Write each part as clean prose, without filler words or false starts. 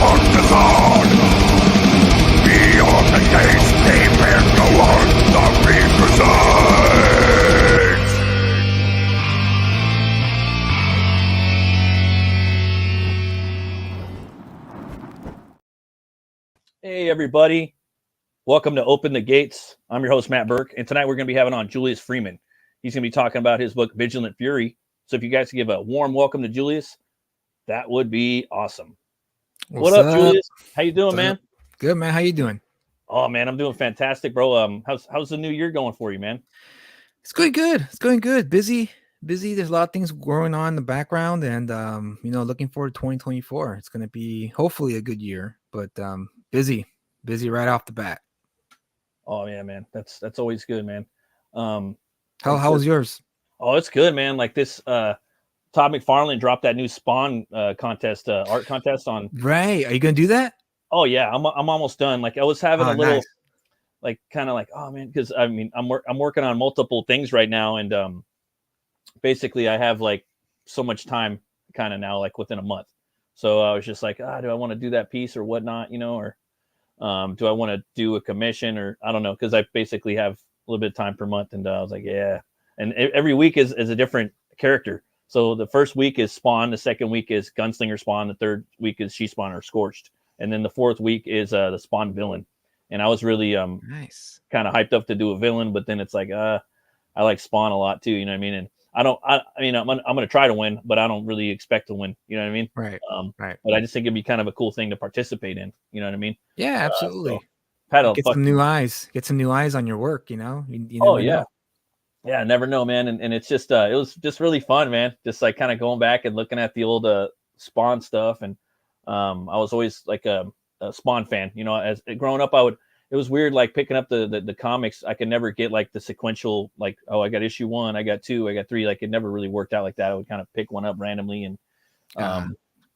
Beyond the gates, deep into one, the resides. Hey, everybody. Welcome to Open the Gates. I'm your host, Matt Burke, and tonight we're going to be having on Julius Freeman. He's going to be talking about his book, Vigilant Fury. So if you guys could give a warm welcome to Julius, that would be awesome. What up, Julius? How you doing, man? Good, man. How you doing? Oh, man, I'm doing fantastic, bro. How's the new year going for you, man? It's going good. It's going good. Busy. There's a lot of things going on in the background, and looking forward to 2024. It's going to be hopefully a good year, but busy right off the bat. Oh yeah, man. That's always good, man. How was yours? Oh, it's good, man. Like this Todd McFarlane dropped that new Spawn contest, art contest on. Right. Are you gonna do that? Oh yeah, I'm almost done. Like I was having a little, nice. like kind of like, oh man, because I mean I'm working on multiple things right now, and basically I have like so much time kind of now, like within a month. So I was just like, do I want to do that piece or whatnot, or do I want to do a commission or I don't know, because I basically have a little bit of time per month, and I was like, yeah. And every week is a different character. So the first week is Spawn, the second week is Gunslinger Spawn, the third week is She Spawn or Scorched, and then the fourth week is the Spawn villain. And I was really nice, kind of hyped up to do a villain, but then it's like I like Spawn a lot too, you know what I mean? And I'm gonna try to win, but I don't really expect to win, you know what I mean? Right. Right. But I just think it'd be kind of a cool thing to participate in, you know what I mean? Yeah, absolutely. Get some new eyes on your work, You oh never yeah. know. Yeah, I never know, man. And it's just it was just really fun, man. Just like kind of going back and looking at the old Spawn stuff. And I was always like a Spawn fan, as growing up. It was weird, like picking up the comics. I could never get like the sequential, like, oh, I got issue 1, I got 2, I got 3. Like it never really worked out like that. I would kind of pick one up randomly, and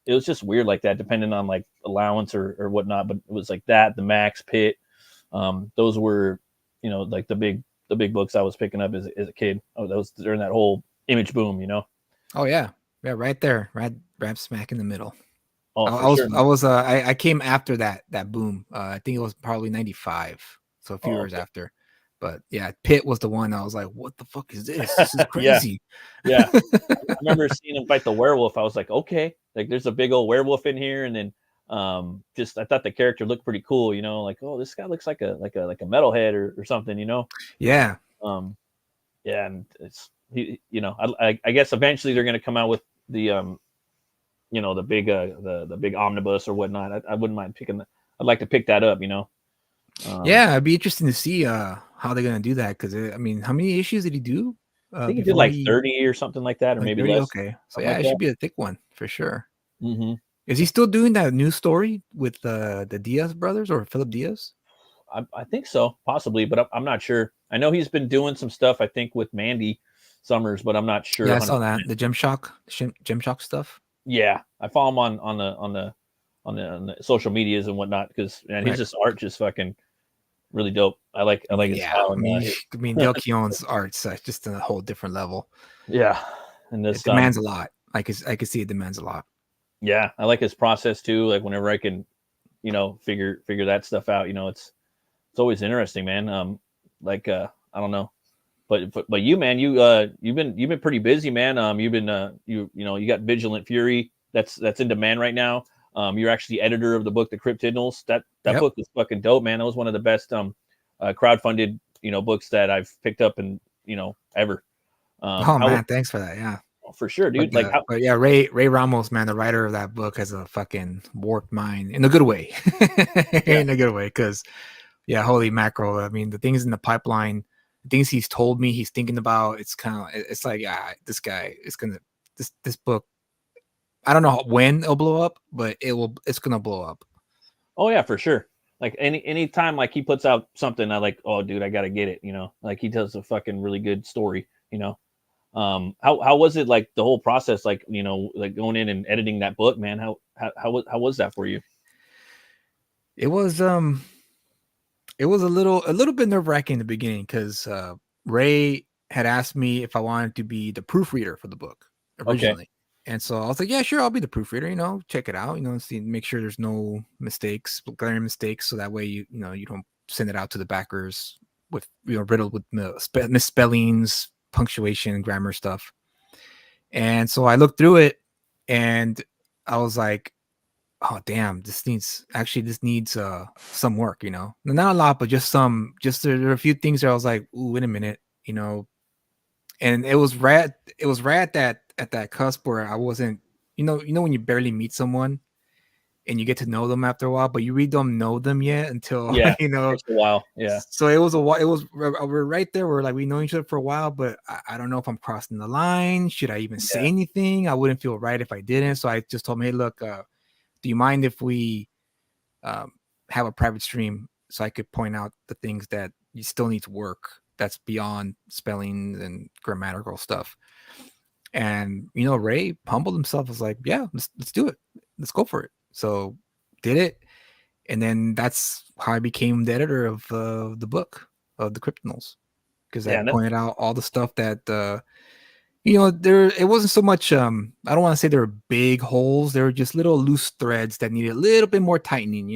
it was just weird like that, depending on like allowance or whatnot. But it was like that, the Max Pit, those were, like the big books I was picking up as a kid. Oh, that was during that whole Image boom, Oh yeah, right there, right smack in the middle. Oh, I came after that boom. I think it was probably 95, so a few years after. But yeah, Pitt was the one I was like, what the fuck is this? This is crazy. yeah. I remember seeing him fight the werewolf. I was like, okay, like there's a big old werewolf in here, and then just I thought the character looked pretty cool, like, oh, this guy looks like a metalhead or something, Yeah. Yeah, and it's I guess eventually they're gonna come out with the the big the big omnibus or whatnot. I wouldn't mind picking I'd like to pick that up, Yeah, it'd be interesting to see how they're gonna do that, because I mean, how many issues did he do? I think he did like 30 or something like that, or like maybe 30? less. Okay, so yeah, it should be a thick one for sure. Mm-hmm. Is he still doing that new story with the Diaz brothers or Philip Diaz? I think so, possibly, but I'm not sure. I know he's been doing some stuff, I think, with Mandy Summers, but I'm not sure. Yeah, I saw that, the Gem Shock stuff. Yeah, I follow him on the social medias and whatnot, because his just art just fucking really dope. I like his style. I mean Del Keown's art's just a whole different level. Yeah, and this it demands a lot. I could see it demands a lot. Yeah, I like his process too. Like whenever I can, figure that stuff out. It's always interesting, man. I don't know, but you, man, you've been pretty busy, man. You've been you got Vigilant Fury that's in demand right now. You're actually editor of the book, The Cryptidnals. That book is fucking dope, man. That was one of the best crowdfunded books that I've picked up and ever. Man, thanks for that. Yeah, for sure, dude. But yeah, Ray Ramos, man, the writer of that book, has a fucking warped mind in a good way. In a good way, because yeah, holy mackerel. I mean, the things in the pipeline, the things he's told me he's thinking about, it's like, this guy is gonna this book, I don't know when it'll blow up, but it's gonna blow up. Oh yeah, for sure. Like any time like he puts out something, I like, oh dude, I gotta get it, like he tells a fucking really good story, how was it, like the whole process, like like going in and editing that book, man? How was that for you? It was a little bit nerve-wracking in the beginning, because Ray had asked me if I wanted to be the proofreader for the book originally. And so I was like, yeah, sure, I'll be the proofreader, check it out, see, make sure there's no mistakes, glaring mistakes. So that way, you don't send it out to the backers with, riddled with misspellings, punctuation, grammar stuff. And so I looked through it and I was like, oh, damn, this needs some work, not a lot, but just some, there are a few things that I was like, ooh, wait a minute, and it was rad. It was rad that at that cusp where I wasn't, when you barely meet someone and you get to know them after a while, but you really don't know them yet until Yeah, takes a while. Yeah. So it was we're right there. We're like, we know each other for a while, but I don't know if I'm crossing the line. Should I even say anything? I wouldn't feel right if I didn't. So I just told him, hey, look, do you mind if we have a private stream so I could point out the things that you still need to work that's beyond spelling and grammatical stuff? And Ray humbled himself, was like, yeah, let's do it, let's go for it. So did it, and then that's how I became the editor of the book of the Cryptonals, because I pointed out all the stuff that there, it wasn't so much I don't want to say there were big holes, there were just little loose threads that needed a little bit more tightening,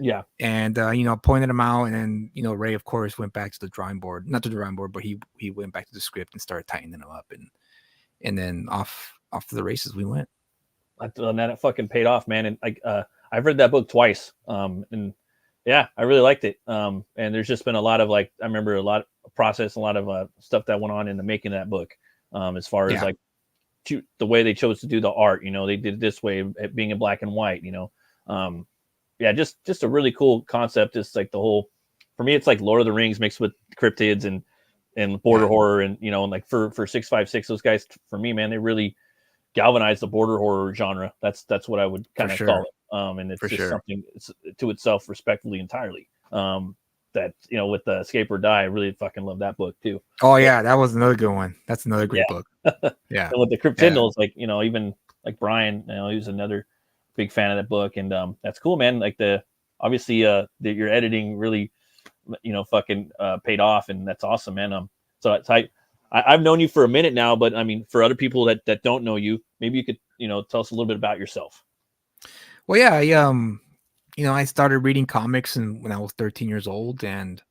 Yeah. And pointed them out, and then Ray, of course, went back to the drawing board, not to the drawing board, but he went back to the script and started tightening them up, and then off to the races we went. And that fucking paid off, man. And I've read that book twice, and yeah, I really liked it. And there's just been a lot of I remember a lot of process, a lot of stuff that went on in the making of that book, as far as the way they chose to do the art. They did it this way, being in black and white. Yeah, just a really cool concept. It's like the whole, for me, it's like Lord of the Rings mixed with cryptids and border horror, and and for 656, those guys, for me, man, they really galvanized the border horror genre. That's what I would kind of call it. And it's just something to itself, respectively, entirely. That with the Escape or Die, I really fucking love that book too. Oh yeah, that was another good one. That's another great book. Yeah. And with the Cryptindals, even like Brian, he was another big fan of that book, and that's cool, man. Like obviously your editing really fucking paid off, and that's awesome, man. So it's I've known you for a minute now, but I mean, for other people that don't know you, maybe you could tell us a little bit about yourself. Well, yeah, I started reading comics when I was 13 years old, and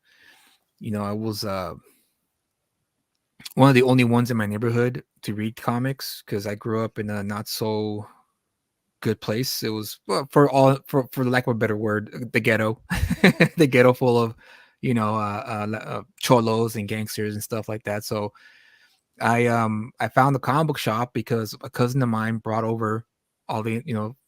I was one of the only ones in my neighborhood to read comics, because I grew up in a not so good place. It was, well, for the lack of a better word, the ghetto, the ghetto full of cholos and gangsters and stuff like that. So I found the comic book shop because a cousin of mine brought over all the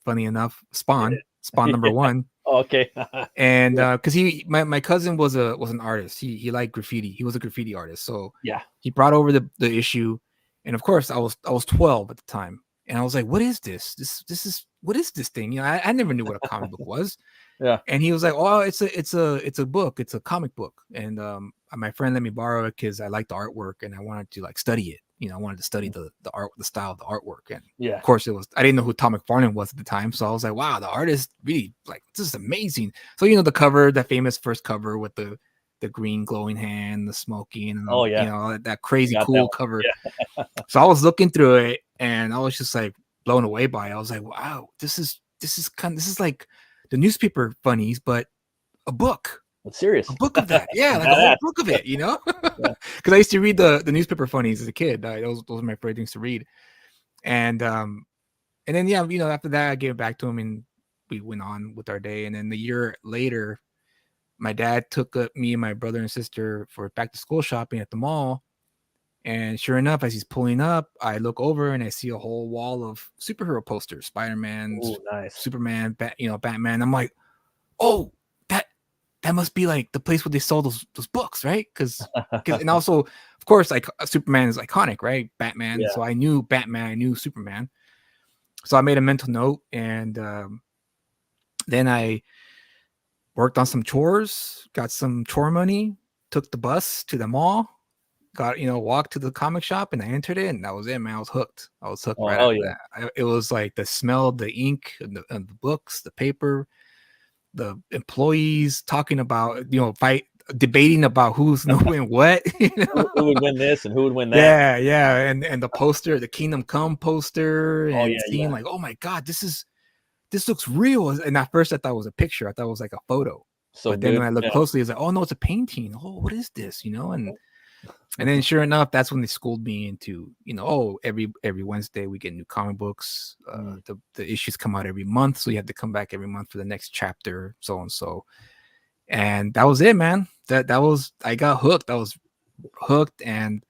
funny enough Spawn number one. Oh, okay. And because my cousin was an artist. He liked graffiti. He was a graffiti artist. So yeah, he brought over the issue, and of course I was 12 at the time, and I was like, what is this? This is, what is this thing? I never knew what a comic book was. Yeah. And he was like, oh, it's a book. It's a comic book. And my friend let me borrow it because I liked the artwork and I wanted to study it. I wanted to study the art, the style of the artwork. And of course I didn't know who Tom McFarlane was at the time. So I was like, wow, the artist really, this is amazing. So, the cover, that famous first cover with the green glowing hand, the smoking, and that crazy cool cover. Yeah. So I was looking through it and I was just blown away by it. I was like, wow, this is like the newspaper funnies, but a book. It's serious. A book of that. Yeah, like a whole book of it, Because I used to read the newspaper funnies as a kid. Those were my favorite things to read. And then after that I gave it back to him and we went on with our day. And then the year later, my dad took me and my brother and sister for back to school shopping at the mall. And sure enough, as he's pulling up, I look over and I see a whole wall of superhero posters, Spider-Man, nice. Superman, Batman. I'm like, oh, that must be the place where they sold those books, right? Because and also, of course, Superman is iconic, right? Batman. Yeah. So I knew Batman, I knew Superman. So I made a mental note, and then I worked on some chores, got some chore money, took the bus to the mall, walked to the comic shop, and I entered it, and that was it, man. I was hooked. Right after that. It was the smell of the ink and the books, the paper, the employees talking about, debating about who's gonna win what. You know? Who would win this and who would win that? Yeah, and the poster, the Kingdom Come poster, and yeah, seeing like, oh my god, this looks real. And at first I thought it was a picture. I thought it was like a photo. So But then good. when I looked closely, it's like, oh no, it's a painting. Oh, what is this? You know, and then sure enough, that's when they schooled me into, you know, oh, every Wednesday we get new comic books. The issues come out every month, so you have to come back every month for the next chapter, so and so. And that was it, man. That was, I got hooked. I was hooked, and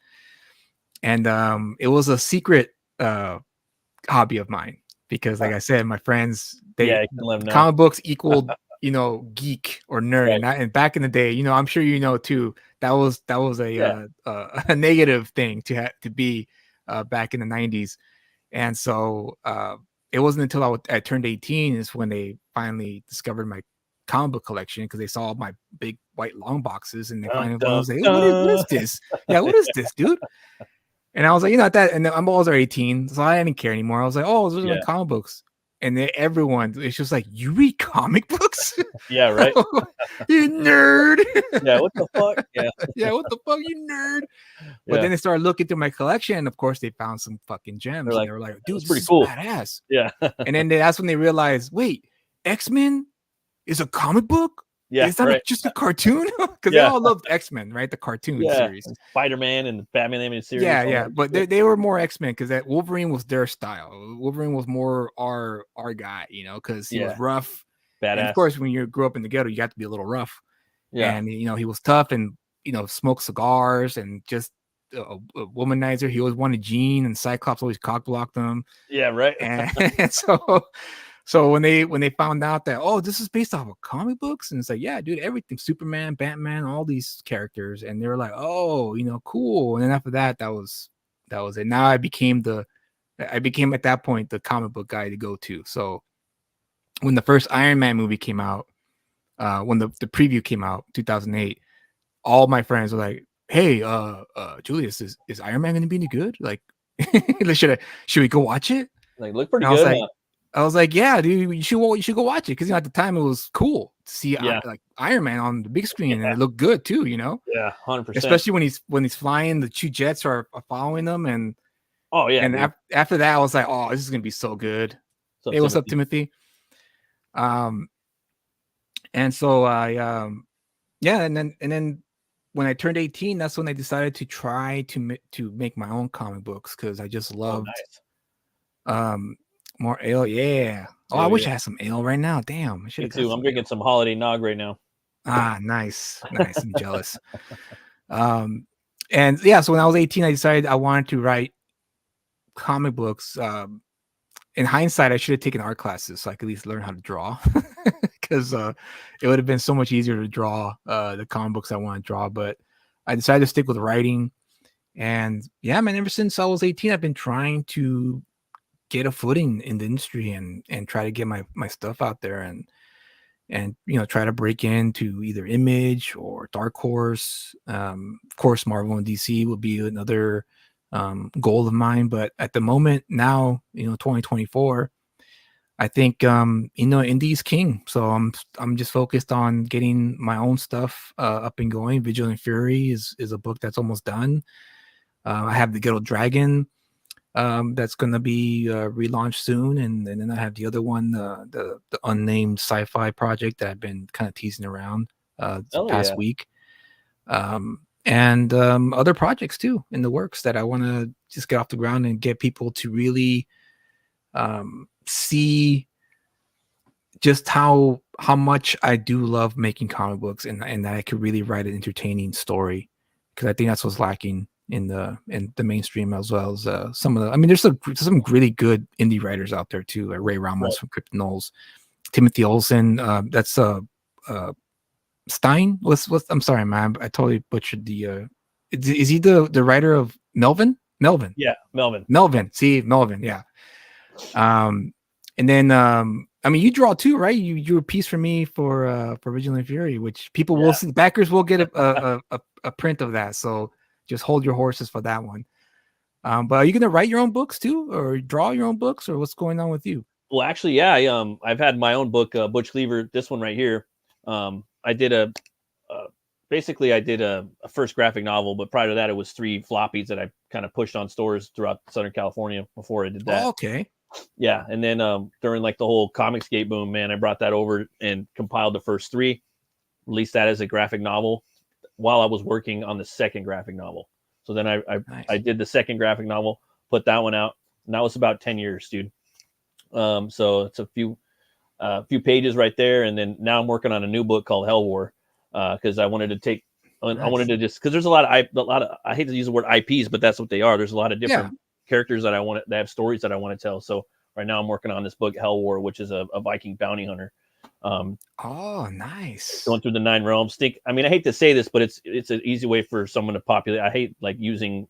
it was a secret hobby of mine because, like I said, my friends, you can let them know. comic books equaled, you know, geek or nerd, Right. and back in the day, you know, I'm sure you know too, that was a negative thing to be back in the 90s. And so it wasn't until I turned 18 is when they finally discovered my comic book collection, because they saw my big white long boxes, and they finally was like, what is this? Yeah, what is this, dude? And I was like, you know, at that, and I'm always 18, so I didn't care anymore. I was like, oh, those are my comic books. And then everyone, it's just like, you read comic books? Yeah, right. You nerd. Yeah, what the fuck? Yeah. Yeah, what the fuck, you nerd? But then they started looking through my collection, and of course they found some fucking gems. They were like, dude, this is cool. Badass. Yeah. And then that's when they realized, wait, X-Men is a comic book? Yeah, it's not just a cartoon, because they all loved X-Men, right? The cartoon series, and Spider-Man and the Batman animated series. Yeah, but they were more X-Men, because that Wolverine was their style. Wolverine was more our guy, you know, because he was rough, badass. And of course, when you grew up in the ghetto, you got to be a little rough. Yeah, and you know, he was tough, and you know, smoked cigars, and just a womanizer. He always wanted Jean, and Cyclops always cock blocked him. Yeah, right. And so when they found out that, oh, this is based off of comic books, and it's like, yeah, dude, everything, Superman, Batman, all these characters, and they were like, oh, you know, cool. And then after that, that was it. Now I became at that point the comic book guy to go to. So when the first Iron Man movie came out, when the preview came out, 2008, all my friends were like, hey, Julius, is Iron Man gonna be any good? Like, should we go watch it? Like, look pretty good. I was like, yeah, dude, you should go watch it, because, you know, at the time it was cool to see like Iron Man on the big screen, and it looked good too, you know. Yeah, 100%. Especially when he's flying, the two jets are following them, and after that, I was like, oh, this is gonna be so good. Hey, what's up, Timothy? And so I and then when I turned 18, that's when I decided to try to make my own comic books, because I just loved more ale. Yeah. Oh, I wish I had some ale right now. Damn. Me too. I'm drinking some holiday nog right now. Ah, nice. I'm jealous. And yeah, so when I was 18, I decided I wanted to write comic books. In hindsight, I should have taken art classes so I could at least learn how to draw, because it would have been so much easier to draw the comic books I want to draw. But I decided to stick with writing. And yeah, man, ever since I was 18, I've been trying to get a footing in the industry and try to get my stuff out there, and you know, try to break into either Image or Dark Horse. Of course, Marvel and DC will be another goal of mine. But at the moment now, you know, 2024, I think you know, indie's king. So I'm just focused on getting my own stuff up and going. Vigilant Fury is a book that's almost done. I have the Ghetto Dragon that's going to be relaunched soon, and then I have the other one, the unnamed sci-fi project that I've been kind of teasing around the past week, and other projects too in the works that I want to just get off the ground and get people to really see just how much I do love making comic books, and that I could really write an entertaining story, because I think that's what's lacking in the mainstream, as well as some of the, I mean, there's some really good indie writers out there too, like Ray Ramos from Crypto Knowles, Timothy Olsen, that's Stein. What's I'm sorry, man, I totally butchered the is he the writer of Melvin? Yeah, Melvin. See, Melvin, yeah. And then I mean, you draw too, right? You drew a piece for me for Vigilant Fury, which people will see. Backers will get a print of that, so just hold your horses for that one. But are you gonna write your own books too, or draw your own books, or what's going on with you? Well, actually, yeah, I've had my own book, Butch Cleaver. This one right here. I did a basically I did a first graphic novel, but prior to that, it was 3 floppies that I kind of pushed on stores throughout Southern California before I did that. Oh, okay. Yeah, and then during like the whole Comicsgate boom, man, I brought that over and compiled the first 3, released that as a graphic novel while I was working on the second graphic novel. So then I did the second graphic novel, put that one out, and that was about 10 years, dude. So it's a few pages right there, and then now I'm working on a new book called Hell War, because I wanted to take, I wanted to just, because there's a lot of I hate to use the word IPs, but that's what they are. There's a lot of different characters that have stories that I want to tell. So right now I'm working on this book Hell War, which is a Viking bounty hunter. Oh, nice. Going through the 9 realms. I mean, I hate to say this, but it's an easy way for someone to populate. I hate like using,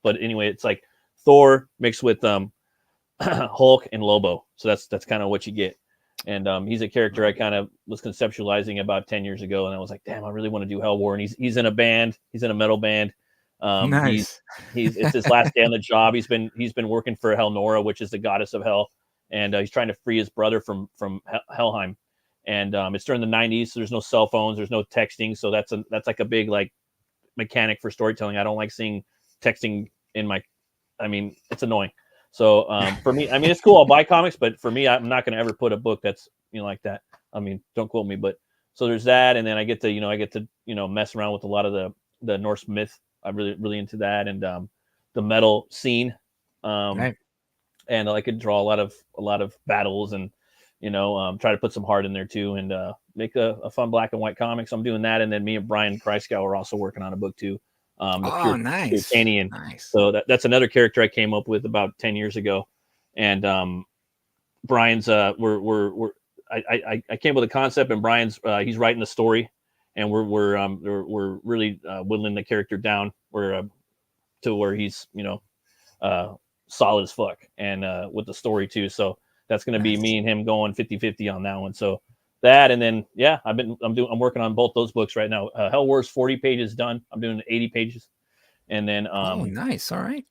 but anyway, it's like Thor mixed with Hulk and Lobo. So that's kind of what you get. And he's a character I kind of was conceptualizing about 10 years ago, and I was like, damn, I really want to do Hell War. And he's in a band. He's in a metal band. Nice. It's his last day on the job. He's been working for Helnora, which is the goddess of hell, and he's trying to free his brother from Helheim. And it's during the 90s, so there's no cell phones, there's no texting, so that's like a big like mechanic for storytelling. I don't like seeing texting it's annoying. So for me, I mean, it's cool. I'll buy comics, but for me, I'm not going to ever put a book that's, like that. I mean, don't quote me, but so there's that. And then I get to mess around with a lot of the Norse myth. I'm really into that. And the metal scene. Right. And I could draw a lot of battles and, try to put some heart in there too, and make a fun black and white comics. I'm doing that. And then me and Brian Kreisgau are also working on a book too. Nice. Nice. So that's another character I came up with about 10 years ago. And Brian's I came up with a concept, and Brian's he's writing the story, and we're really whittling the character down to where he's solid as fuck, and with the story too. So that's going to be me and him going 50-50 on that one. So that, and then I'm working on both those books right now. Hell War's 40 pages done. I'm doing 80 pages, and then nice. All right.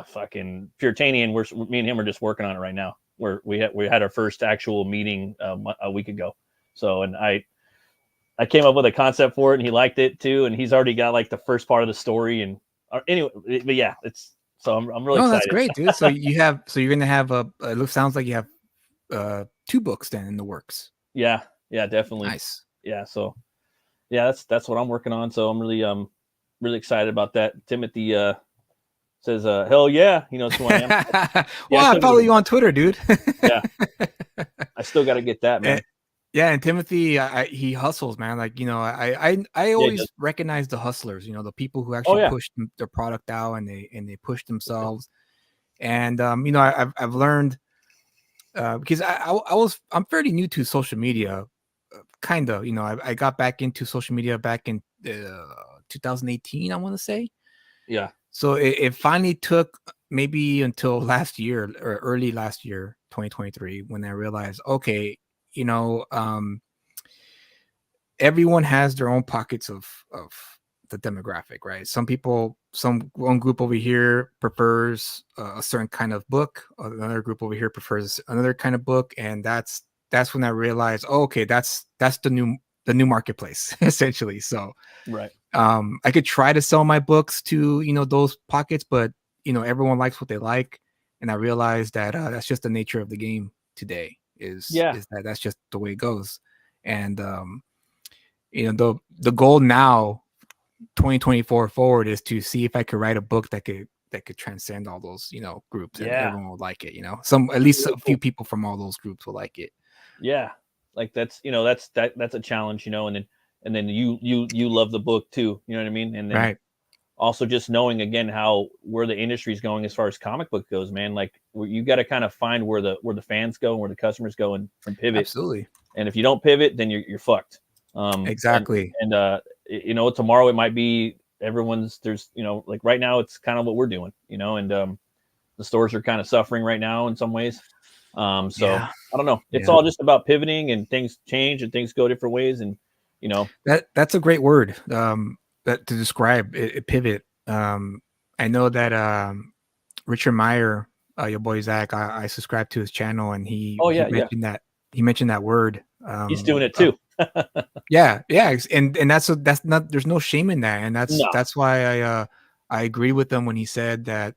Fucking Puritanian. Me and him are just working on it right now. We had our first actual meeting a week ago. So, and I came up with a concept for it, and he liked it too, and he's already got like the first part of the story. And anyway, but yeah, I'm really excited. That's great, dude. So you're gonna have sounds like you have 2 books then in the works. Yeah, definitely. Nice. Yeah, so yeah, that's what I'm working on. So I'm really excited about that. Timothy says, hell yeah, that's who I am. Well, I follow you on Twitter, dude. Yeah. I still got to get that, man. And Timothy, he hustles, man. Like, I always recognize the hustlers, the people who actually push their product out, and they push themselves. And I've learned because I'm fairly new to social media, kind of. I got back into social media back in 2018, I want to say. Yeah. So it finally took maybe until last year or early last year, 2023, when I realized, okay, everyone has their own pockets of the demographic, right? One group over here prefers a certain kind of book. Another group over here prefers another kind of book. And that's when I realized, okay, that's the new marketplace, essentially. So, right. I could try to sell my books to, those pockets, but, everyone likes what they like. And I realized that that's just the nature of the game today. Is that that's just the way it goes. And the goal now, 2024 forward, is to see if I could write a book that could transcend all those groups, and everyone would like it. At least a few people from all those groups will like it. Yeah, like that's a challenge, and then you love the book too, you know what I mean? And then right. Also just knowing again where the industry is going as far as comic book goes, man. Like you got to kind of find where the fans go and where the customers go, and pivot. Absolutely. And if you don't pivot, then you're fucked. Exactly. And tomorrow it might be like right now it's kind of what we're doing, and the stores are kind of suffering right now in some ways. I don't know. It's all just about pivoting, and things change and things go different ways, and that's a great word. That to describe it, pivot. I know that Richard Meyer, your boy Zach, I subscribe to his channel, and he mentioned that word. He's doing it too. Yeah, and that's not, there's no shame in that, and No, that's why I agree with him when he said that,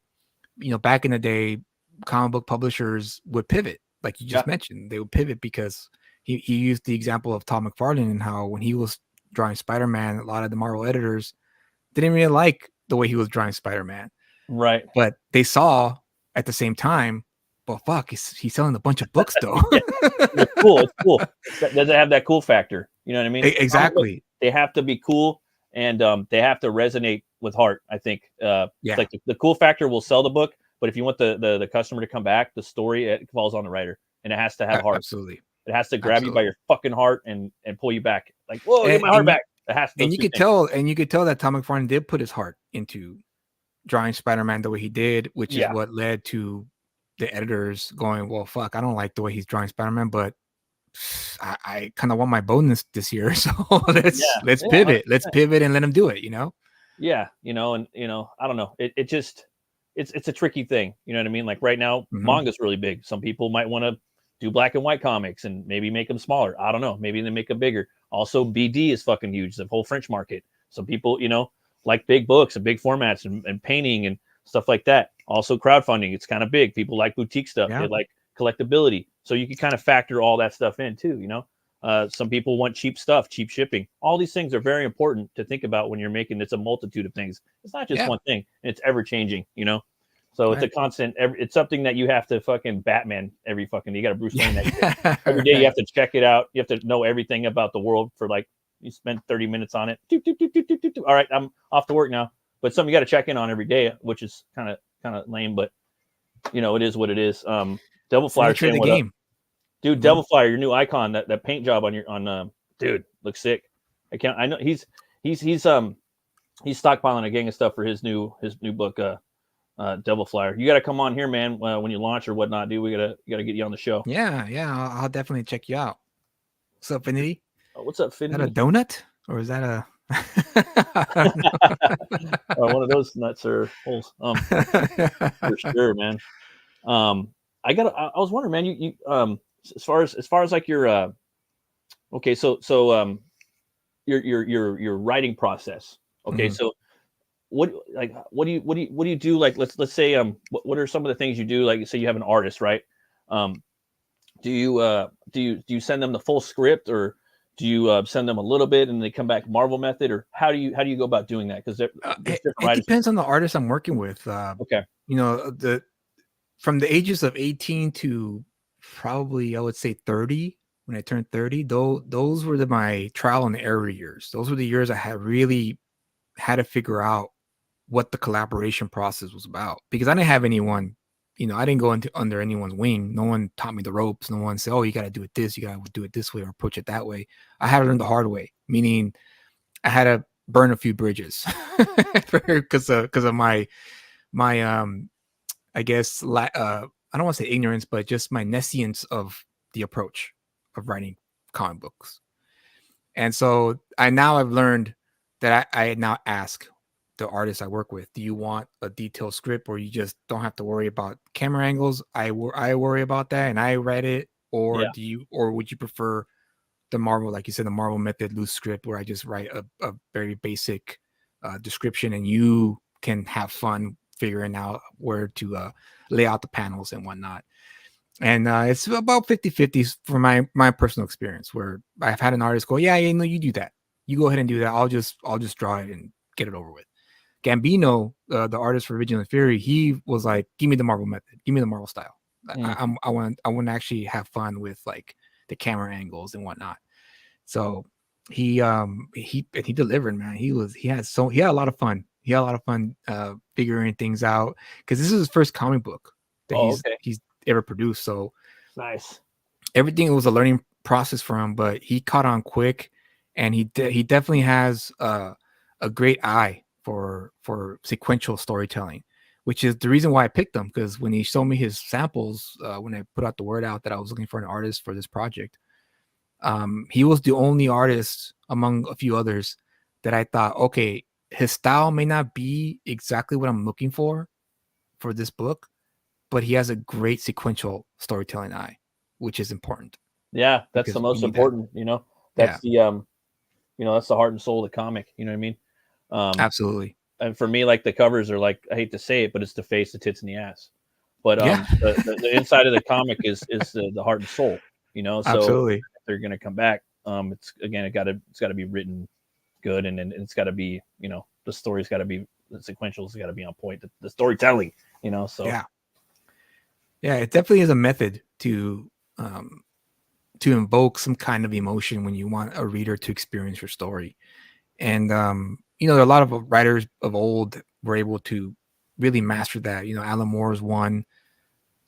back in the day, comic book publishers would pivot, like you yeah, just mentioned. They would pivot because he used the example of Todd McFarlane and how when he was drawing Spider-Man, a lot of the Marvel editors didn't really like the way he was drawing Spider-Man, right. but they saw at the same time, well, fuck, he's selling a bunch of books though. Yeah, it's cool. It's cool. Does it have that cool factor? You know what I mean? Comic books, Exactly. they have to be cool, and they have to resonate with heart. I think it's Yeah, like the cool factor will sell the book, but if you want the customer to come back, the story, it falls on the writer, and it has to have heart. absolutely, It has to grab you by absolutely. your fucking heart and pull you back. Like, whoa, get And, my heart and you back. It has and those you two could things. tell, that Tom McFarlane did put his heart into drawing Spider-Man the way he did, which is Yeah, what led to the editors going, well, fuck, I don't like the way he's drawing Spider-Man, but I kind of want my bonus this year, so let's yeah, let's yeah, pivot, let's pivot and let him do it. yeah. And I don't know. It just it's a tricky thing. You know what I mean? Like right now, Hmm. manga's really big. Some people might want to do black and white comics and maybe make them smaller. I don't know. Maybe they make them bigger. Also, BD is fucking huge. The whole French market. Some people, like big books and big formats and painting and stuff like that. Also, crowdfunding. It's kind of big. People like boutique stuff. They Yeah, like collectability. So you can kind of factor all that stuff in too. Some people want cheap stuff, cheap shipping. All these things are very important to think about when you're making. It's a multitude of things. It's not just yeah, one thing. It's ever changing. So it's a right. constant. It's something that you have to fucking Batman every fucking. You got a Bruce Wayne that shit. Yeah. Every day you have Right. to check it out. You have to know everything about the world for like you spend 30 minutes on it. Doot, doot, doot, doot, doot, doot. All right, I'm off to work now. But something you got to check in on every day, which is kind of lame, but it is what it is. Devil It's the Flyer nature of saying the what up? game. Dude, Hmm. Devil Flyer, your new icon, that paint job on dude looks sick. I know he's stockpiling a gang of stuff for his new book, Devil Flyer. You got to come on here, man, when you launch or whatnot, dude. We gotta get you on the show. Yeah, I'll definitely check you out. What's up, Finity? What's up, Is that a Finity? donut or is that a? I don't One of those nuts or holes. For know. sure, man. I was wondering, man. You as far as like your okay, so your writing process. Okay, Mhm. so what do you do? Like let's say what are some of the things you do? Like say you have an artist, right? Um, do you send them the full script or do you send them a little bit and they come back Marvel method or how do you go about doing that? Because there's different It writers. depends on the artist I'm working with. Okay, The from the ages of 18 to probably I would say 30, when I turned 30, though those were my trial and error years. Those were the years I had really had to figure out what the collaboration process was about, because I didn't have anyone, I didn't go into under anyone's wing. No one taught me the ropes. No one said, oh, you got to do it this, you got to do it this way or approach it that way. I had to learn the hard way, meaning I had to burn a few bridges because of my I guess I don't want to say ignorance, but just my nescience of the approach of writing comic books. And so I've learned that I now ask the artists I work with, do you want a detailed script or you just don't have to worry about camera angles? I worry about that and I write it, or yeah, would you prefer the Marvel, like you said, the Marvel method loose script where I just write a very basic description and you can have fun figuring out where to lay out the panels and whatnot. And it's about 50-50 for my personal experience, where I've had an artist go, yeah, you do that. You go ahead and do that. I'll just draw it and get it over with. Gambino, the artist for Vigilant Fury, he was like, give me the Marvel method. Give me the Marvel style. mm, I want to actually have fun with like the camera angles and whatnot. So he delivered, man. He had a lot of fun. He had a lot of fun figuring things out, because this is his first comic book that oh, he's okay, he's ever produced. So nice, everything was a learning process for him, but he caught on quick, and he definitely has a great eye for sequential storytelling, which is the reason why I picked him. Because when he showed me his samples, when I put out the word out that I was looking for an artist for this project, he was the only artist among a few others that I thought, okay, his style may not be exactly what I'm looking for this book, but he has a great sequential storytelling eye, which is important yeah, that's the because we most need that. important. That's the that's the heart and soul of the comic. You know what I mean? Absolutely. And for me, like the covers are like, I hate to say it, but it's the face, the tits, and the ass. But Yeah. the inside of the comic is the heart and soul. So Absolutely. if they're gonna come back, it's again it's gotta be written good, and it's gotta be the story's gotta be the sequential's gotta be on point. The storytelling, so Yeah, it definitely is a method to invoke some kind of emotion when you want a reader to experience your story. And there are a lot of writers of old were able to really master that. Alan Moore's one,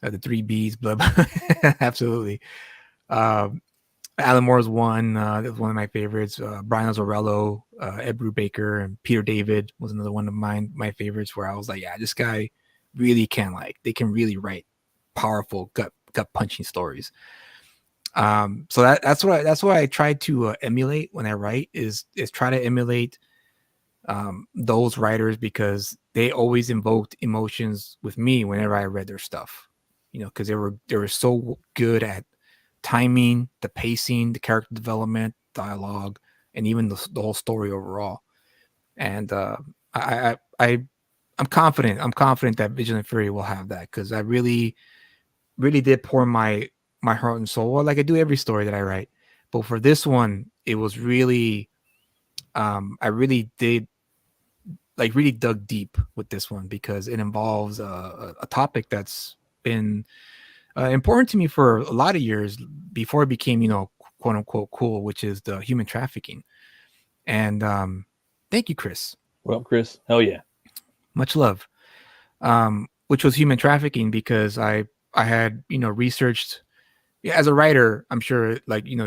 the three B's, blah, blah. Absolutely. Alan Moore's one, that was one of my favorites. Brian Azzarello, Ed Brubaker, and Peter David was another one of my favorites, where I was like, yeah, this guy really they can really write powerful gut punching stories. So that's what I try to emulate when I write is try to emulate those writers, because they always invoked emotions with me whenever I read their stuff, because they were so good at timing, the pacing, the character development, dialogue, and even the whole story overall. And I'm confident that Vigilant Fury will have that, because I really did pour my heart and soul, like I do every story that I write. But for this one, it was really I really did really dug deep with this one, because it involves a topic that's been important to me for a lot of years before it became, quote unquote cool, which is the human trafficking. And thank you, Chris. Well, Chris, hell yeah, much love. Which was human trafficking, because I had researched. Yeah, as a writer, I'm sure,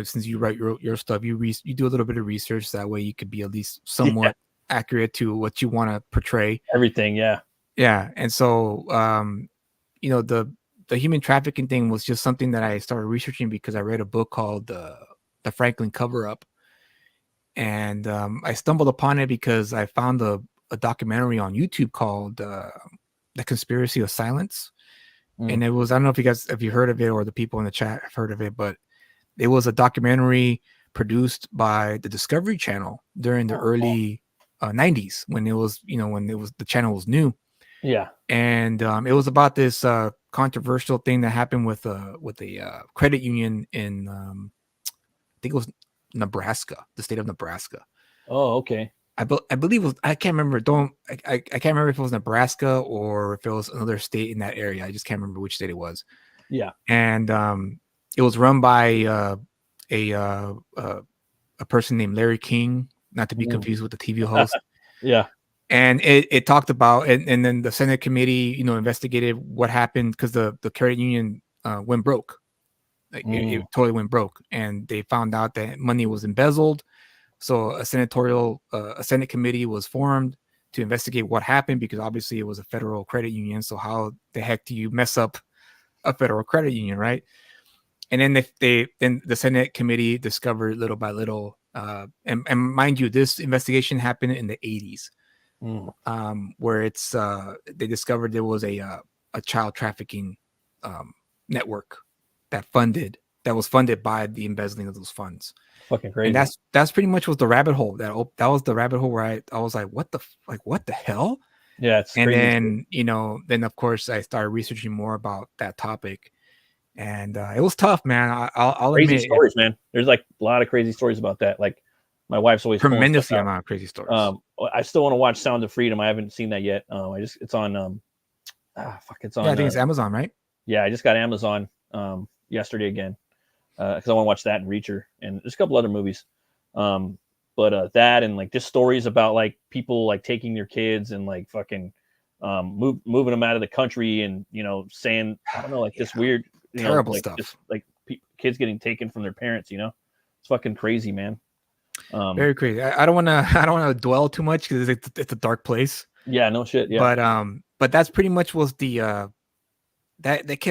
since you write your stuff, you do a little bit of research. That way, you could be at least somewhat accurate to what you want to portray. Everything, yeah. And so, the human trafficking thing was just something that I started researching because I read a book called the Franklin Cover Up, and I stumbled upon it because I found a documentary on YouTube called The Conspiracy of Silence. And it was, I don't know if you heard of it, or the people in the chat have heard of it, but it was a documentary produced by the Discovery Channel during the early 90s, when it was, the channel was new. Yeah. And it was about this controversial thing that happened with a credit union in, I think it was Nebraska, the state of Nebraska. Oh, okay. I believe it was, I can't remember. I can't remember if it was Nebraska or if it was another state in that area. I just can't remember which state it was. Yeah. And it was run by a person named Larry King, not to be confused with the TV host. Yeah. And it talked about, and then the Senate committee, investigated what happened, because the credit union went broke. It totally went broke, and they found out that money was embezzled. So a Senate committee was formed to investigate what happened, because obviously it was a federal credit union. So how the heck do you mess up a federal credit union, right? And then then the Senate committee discovered little by little, and mind you, this investigation happened in the 80s, where it's they discovered there was a child trafficking network that was funded by the embezzling of those funds. Fucking crazy. And that's pretty much was the rabbit hole that was the rabbit hole where I was like, what the hell? Yeah, it's and crazy. then then of course I started researching more about that topic, and it was tough, man. I'll crazy admit, stories, man. There's like a lot of crazy stories about that. Like my wife's always tremendously amount of crazy stories. I still want to watch Sound of Freedom. I haven't seen that yet. It's on it's on. Yeah, I think it's Amazon, right? Yeah, I just got Amazon yesterday again, because I want to watch that and Reacher, and there's a couple other movies. But that, and like just stories about like people like taking their kids and like fucking moving them out of the country, and saying, I don't know, like this weird terrible like, stuff, just like kids getting taken from their parents. It's fucking crazy, man. Very crazy. I don't want to dwell too much, because it's a dark place. Yeah, no shit. Yeah, but that's pretty much was the that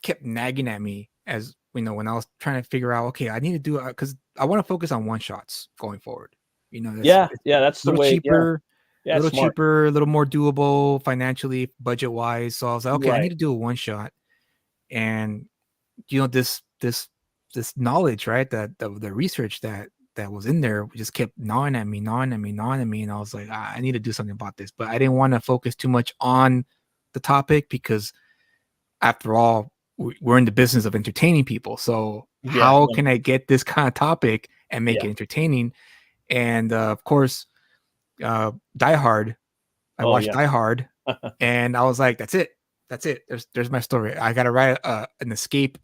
kept nagging at me, as when I was trying to figure out, okay, I need to do, because I want to focus on one shots going forward. That's a little cheaper. Yeah, a little smart. cheaper, a little more doable financially, budget wise. So I was like, okay, I need to do a one shot. And this this knowledge, right? That the research that was in there just kept gnawing at me, and I was like, I need to do something about this. But I didn't want to focus too much on the topic because, after all, we're in the business of entertaining people. So how can I get this kind of topic and make it entertaining? And of course, Die Hard. I watched Die Hard, and I was like, that's it. There's my story. I gotta write an escape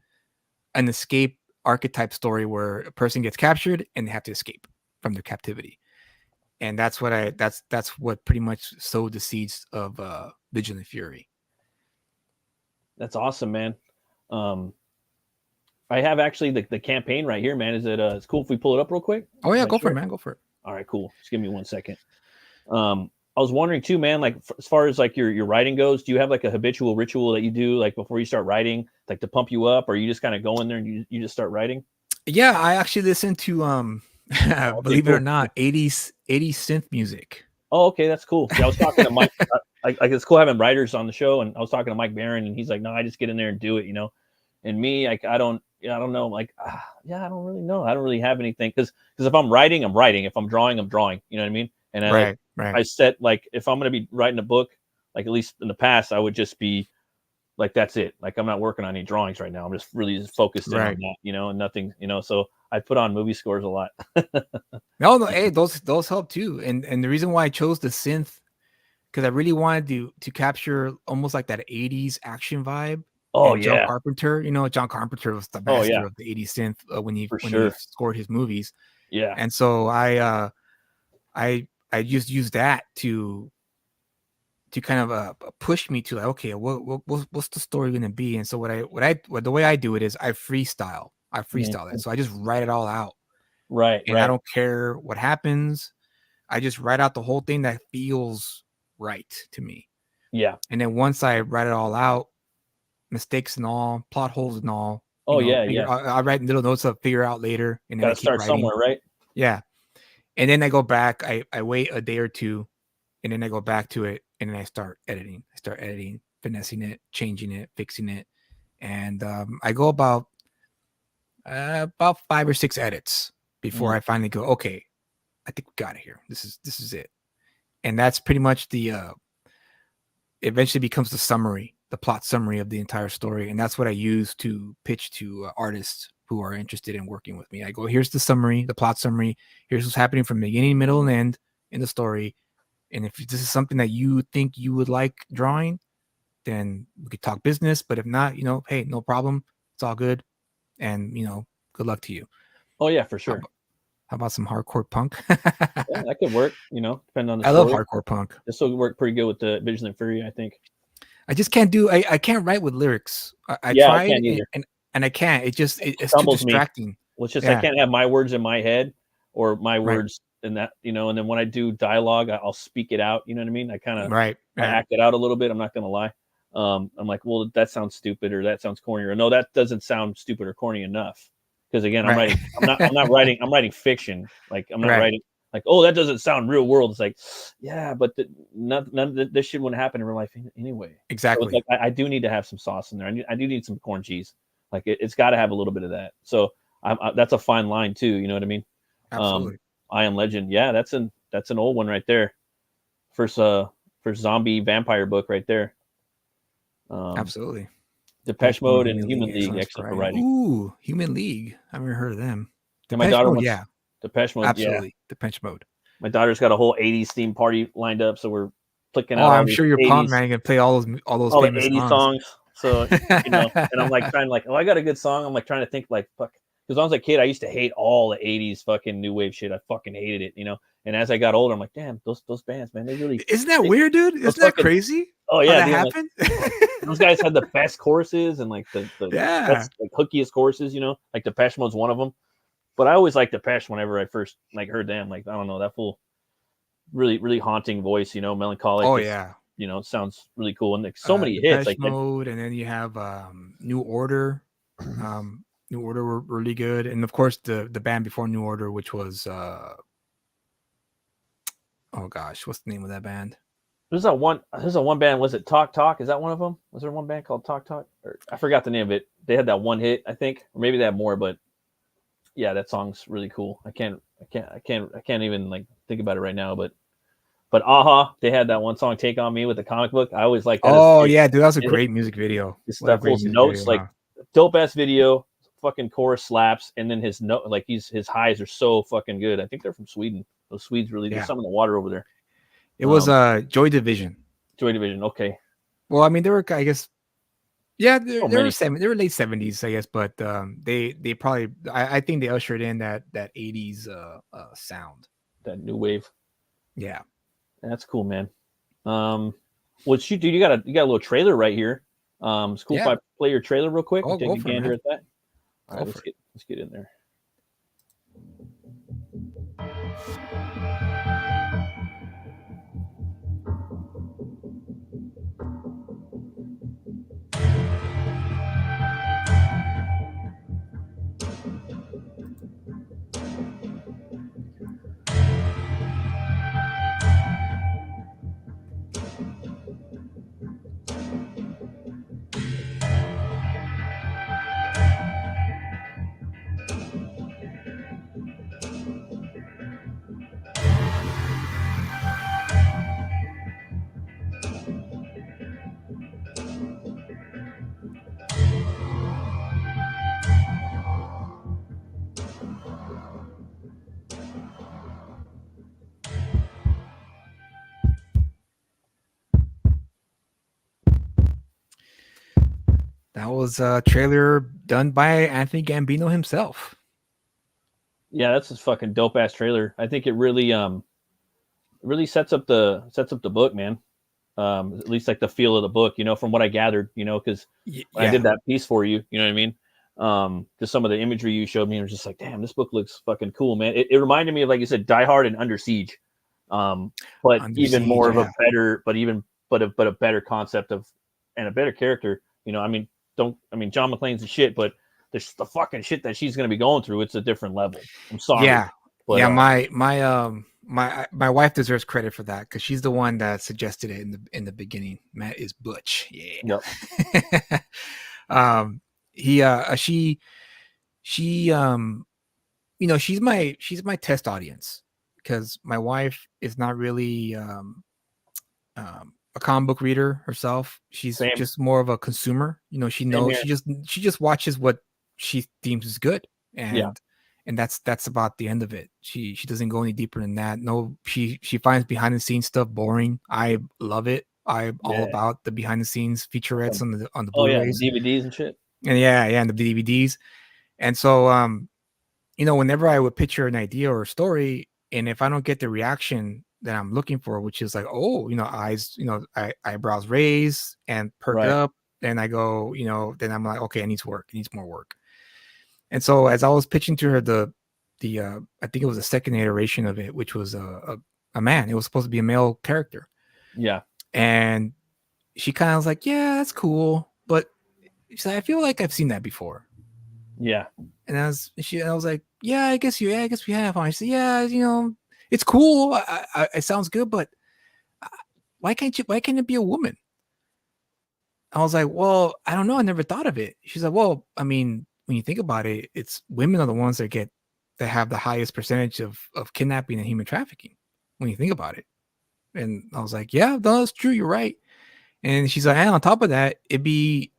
archetype story where a person gets captured and they have to escape from their captivity. And that's what pretty much sowed the seeds of Vigilant Fury. That's awesome, man. I have actually the campaign right here, man. Is it it's cool if we pull it up real quick? Oh yeah, go for it, man. Go for it. All right, cool. Just give me 1 second. I was wondering too, man, like as far as like your writing goes, do you have like a habitual ritual that you do like before you start writing, like to pump you up, or you just kind of go in there and you just start writing? Yeah, I actually listen to believe it or not, 80s synth music. Oh, okay, that's cool. Yeah, I was talking to Mike. Like it's cool having writers on the show, and I was talking to Mike Barron, and he's like, "No, I just get in there and do it," you know. And me, like, I don't know, like, I don't really know. I don't really have anything because if I'm writing, I'm writing. If I'm drawing, I'm drawing. You know what I mean? And right. I set like if I'm gonna be writing a book, like at least in the past, I would just be like, that's it. Like I'm not working on any drawings right now. I'm just really focused in on that, you know, and nothing, you know. So I put on movie scores a lot. No, hey, those help too. And the reason why I chose the synth, because I really wanted to capture almost like that 80s action vibe. Oh, and John Carpenter, you know, John Carpenter was the master of the 80s synth when he scored his movies. Yeah. And so I just used that to kind of push me to like, okay, what's the story going to be? And so the way I do it is I freestyle it. So I just write it all out. Right. And I don't care what happens. I just write out the whole thing that feels right to me. Yeah. And then once I write it all out, mistakes and all, plot holes and all. Oh, I write little notes to figure out later, and then I keep start writing somewhere, right? Yeah, and then I go back. I wait a day or two, and then I go back to it, and then I start editing. Finessing it, changing it, fixing it, and I go about 5 or 6 edits before I finally go, okay, I think we got it here. This is it, and that's pretty much eventually becomes the plot summary of the entire story. And that's what I use to pitch to artists who are interested in working with me. I go, here's the summary, the plot summary. Here's what's happening from beginning, middle, and end in the story. And if this is something that you think you would like drawing, then we could talk business. But if not, you know, hey, no problem. It's all good. And, you know, good luck to you. Oh, yeah, for sure. How about some hardcore punk? Yeah, that could work, you know, depending on the story. I love hardcore punk. This will work pretty good with the Vigilant Fury, I think. I just can't do. I can't write with lyrics. I tried, and I can't. It's too distracting. Me. Well, it's just I can't have my words in my head or my words in that, you know. And then when I do dialogue, I'll speak it out. You know what I mean? I kind of I act it out a little bit. I'm not gonna lie. I'm like, well, that sounds stupid, or that sounds corny, or no, that doesn't sound stupid or corny enough. Because again, I'm writing. I'm not writing. I'm writing fiction. Like I'm not writing. Like, oh, that doesn't sound real world. It's like, yeah, but none of this shit wouldn't happen in real life anyway. Exactly. So like, I do need to have some sauce in there. I do need some corn cheese. Like it's got to have a little bit of that. So that's a fine line too. You know what I mean? Absolutely. I Am Legend. Yeah, that's an old one right there. First zombie vampire book right there. Absolutely. Depeche Mode and Human League, excellent for writing. Ooh, Human League. I've never heard of them. My daughter wants, Depeche Mode, absolutely. Depeche Mode. My daughter's got a whole 80s theme party lined up, so we're clicking out. Oh, I'm sure you're pumped, man. You can play all those famous 80s songs. So, you know, and I'm like trying I got a good song. I'm like trying to think like, fuck. Because when I was a kid, I used to hate all the 80s fucking new wave shit. I fucking hated it, you know. And as I got older, I'm like, damn, those bands, man, they really. Isn't that weird, dude? Isn't that crazy? Oh yeah, that happened. Like, those guys had the best choruses and like the best, like hookiest choruses, you know. Like Depeche Mode's one of them. But I always liked Depeche whenever I first like heard them. Like I don't know, that full, really really haunting voice, you know, melancholic. Oh yeah, you know, it sounds really cool and like so many hits. Like Mode, and then you have New Order. New Order were really good, and of course the band before New Order, which was oh gosh, what's the name of that band? There's a one band. Was it Talk Talk? Is that one of them? Was there one band called Talk Talk? Or I forgot the name of it. They had that one hit, I think, or maybe they had more, but yeah, that song's really cool. I can't even like think about it right now. But Aha, they had that one song "Take on Me" with the comic book. I always liked that as a Oh kid. yeah, dude, that was a It, great music video. his What a stuff, great his music notes, video, like huh? dope ass video. Fucking chorus slaps, and then his note, like his highs are so fucking good. I think they're from Sweden. Those Swedes really. There's Yeah, some in the water over there. it was Joy Division. Joy Division. Okay, Well, I mean, they were, I guess, yeah, so they were many. they were late 70s, I guess, but they probably, I think they ushered in that 80s sound. That new wave. Yeah. That's cool, man. What you do? You got a little trailer right here. It's cool if Yeah. I play your trailer real quick and Oh, take go a for it, gander man. at that. All right, Go for it. let's get in there. That was a trailer done by Anthony Gambino himself. Yeah, that's a fucking dope ass trailer. I think it really sets up the book, man. At least like the feel of the book, from what I gathered, because when I did that piece for you, you know what I mean? Just some of the imagery you showed me, I was just like, damn, this book looks fucking cool, man. It reminded me of, like you said, Die Hard and Under Siege, but Under even Siege, more of yeah. a better, but a better concept of, and a better character. I mean, John McClane's the shit, but there's the fucking shit that she's gonna be going through. It's a different level. I'm sorry. Yeah. But, Yeah, my wife deserves credit for that because she's the one that suggested it in the beginning. Matt is butch. Yeah. Yep. She she's my test audience because my wife is not really a comic book reader herself. She's Same. just more of a consumer. She knows she just watches what she deems is good, and that's about the end of it. She doesn't go any deeper than that. No, she finds behind the scenes stuff boring. I love it. I'm all about the behind the scenes featurettes on the Blu-rays. The DVDs and shit. And and the DVDs. And so whenever I would picture an idea or a story, and if I don't get the reaction that I'm looking for, which is like, eyes, eyebrows raise and perk up, then I go, then I'm like, okay, it needs work. It needs more work. And so as I was pitching to her the I think it was the second iteration of it, which was a man. It was supposed to be a male character. Yeah. And she kind of was like, yeah, that's cool. But she's like, I feel like I've seen that before. Yeah. And I was like, yeah, I guess we have. I said, yeah, it's cool. It sounds good, but why can't it be a woman? I was like, well, I don't know. I never thought of it. She's like, well, I mean, when you think about it, it's women are the ones that have the highest percentage of kidnapping and human trafficking when you think about it. And I was like, yeah, no, that's true. You're right. And she's like, and on top of that, it'd be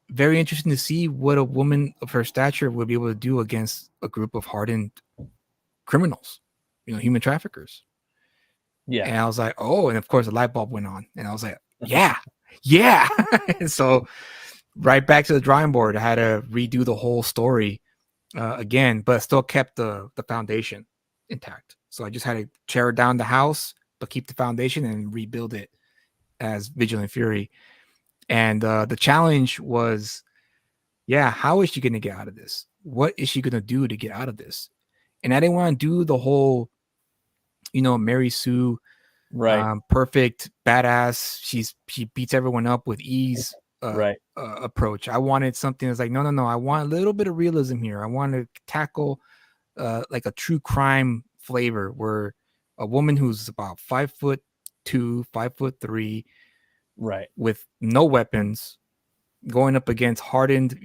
very interesting to see what a woman of her stature would be able to do against a group of hardened criminals, human traffickers. Yeah. And I was like, oh, and of course the light bulb went on. And I was like, yeah. And so right back to the drawing board, I had to redo the whole story again, but still kept the foundation intact. So I just had to tear down the house, but keep the foundation and rebuild it as Vigilant Fury. And the challenge was, how is she going to get out of this? What is she going to do to get out of this? And I didn't want to do the whole, Mary Sue, perfect badass. She beats everyone up with ease. Approach. I wanted something that's like, no. I want a little bit of realism here. I want to tackle like a true crime flavor where a woman who's about 5'2", 5'3", with no weapons, going up against hardened,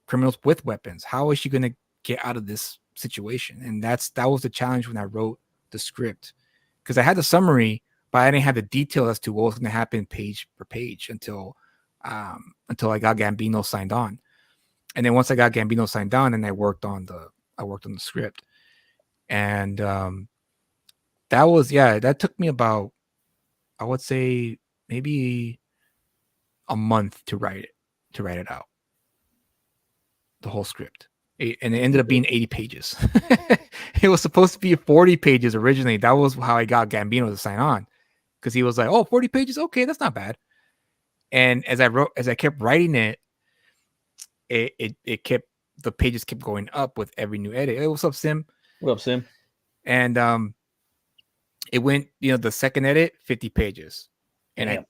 criminals with weapons. How is she going to get out of this situation, and that was the challenge when I wrote the script, because I had the summary, but I didn't have the detail as to what was going to happen page per page until I got Gambino signed on, and then once I got Gambino signed on, and I worked on the script, and that took me about, I would say, maybe a month to write it out, the whole script. And it ended up being 80 pages. It was supposed to be 40 pages originally. That was how I got Gambino to sign on, because he was like, "Oh, 40 pages, okay, that's not bad." And as I kept writing it, the pages kept going up with every new edit. Hey, what's up, Sim? What up, Sim? And it went, the second edit, 50 pages. And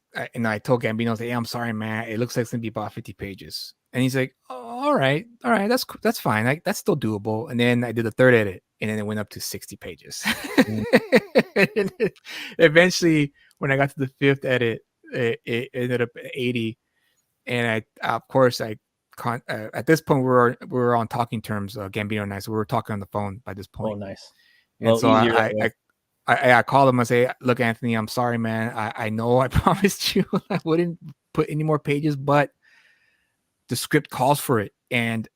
I told Gambino, I was like, "Hey, I'm sorry, man. It looks like it's gonna be about 50 pages." And he's like, "Oh, all right, that's fine. That's still doable." And then I did the third edit, and then it went up to 60 pages. And eventually, when I got to the fifth edit, it ended up at 80. And of course, at this point, we were on talking terms, Gambino and I. So we were talking on the phone by this point. Oh, nice. And so I called him and say, "Look, Anthony, I'm sorry, man. I know I promised you I wouldn't put any more pages, but the script calls for it, and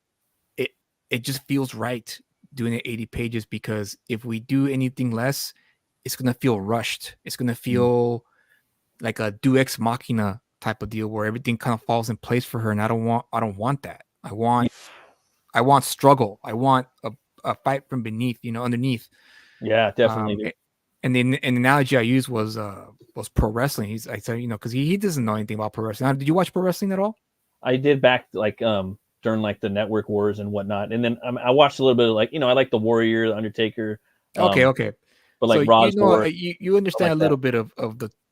it just feels right doing it 80 pages, because if we do anything less, it's gonna feel rushed. It's gonna feel like a Deus Ex Machina type of deal where everything kind of falls in place for her, and I don't want that. I want struggle. I want a fight from beneath, underneath." Yeah, definitely. And the analogy I used was pro wrestling. I said, because he doesn't know anything about pro wrestling. Now, did you watch pro wrestling at all? I did back during like the network wars and whatnot, and then I watched a little bit of I like the Warrior, the Undertaker. Okay. But like so Raw's war, you understand like a little bit of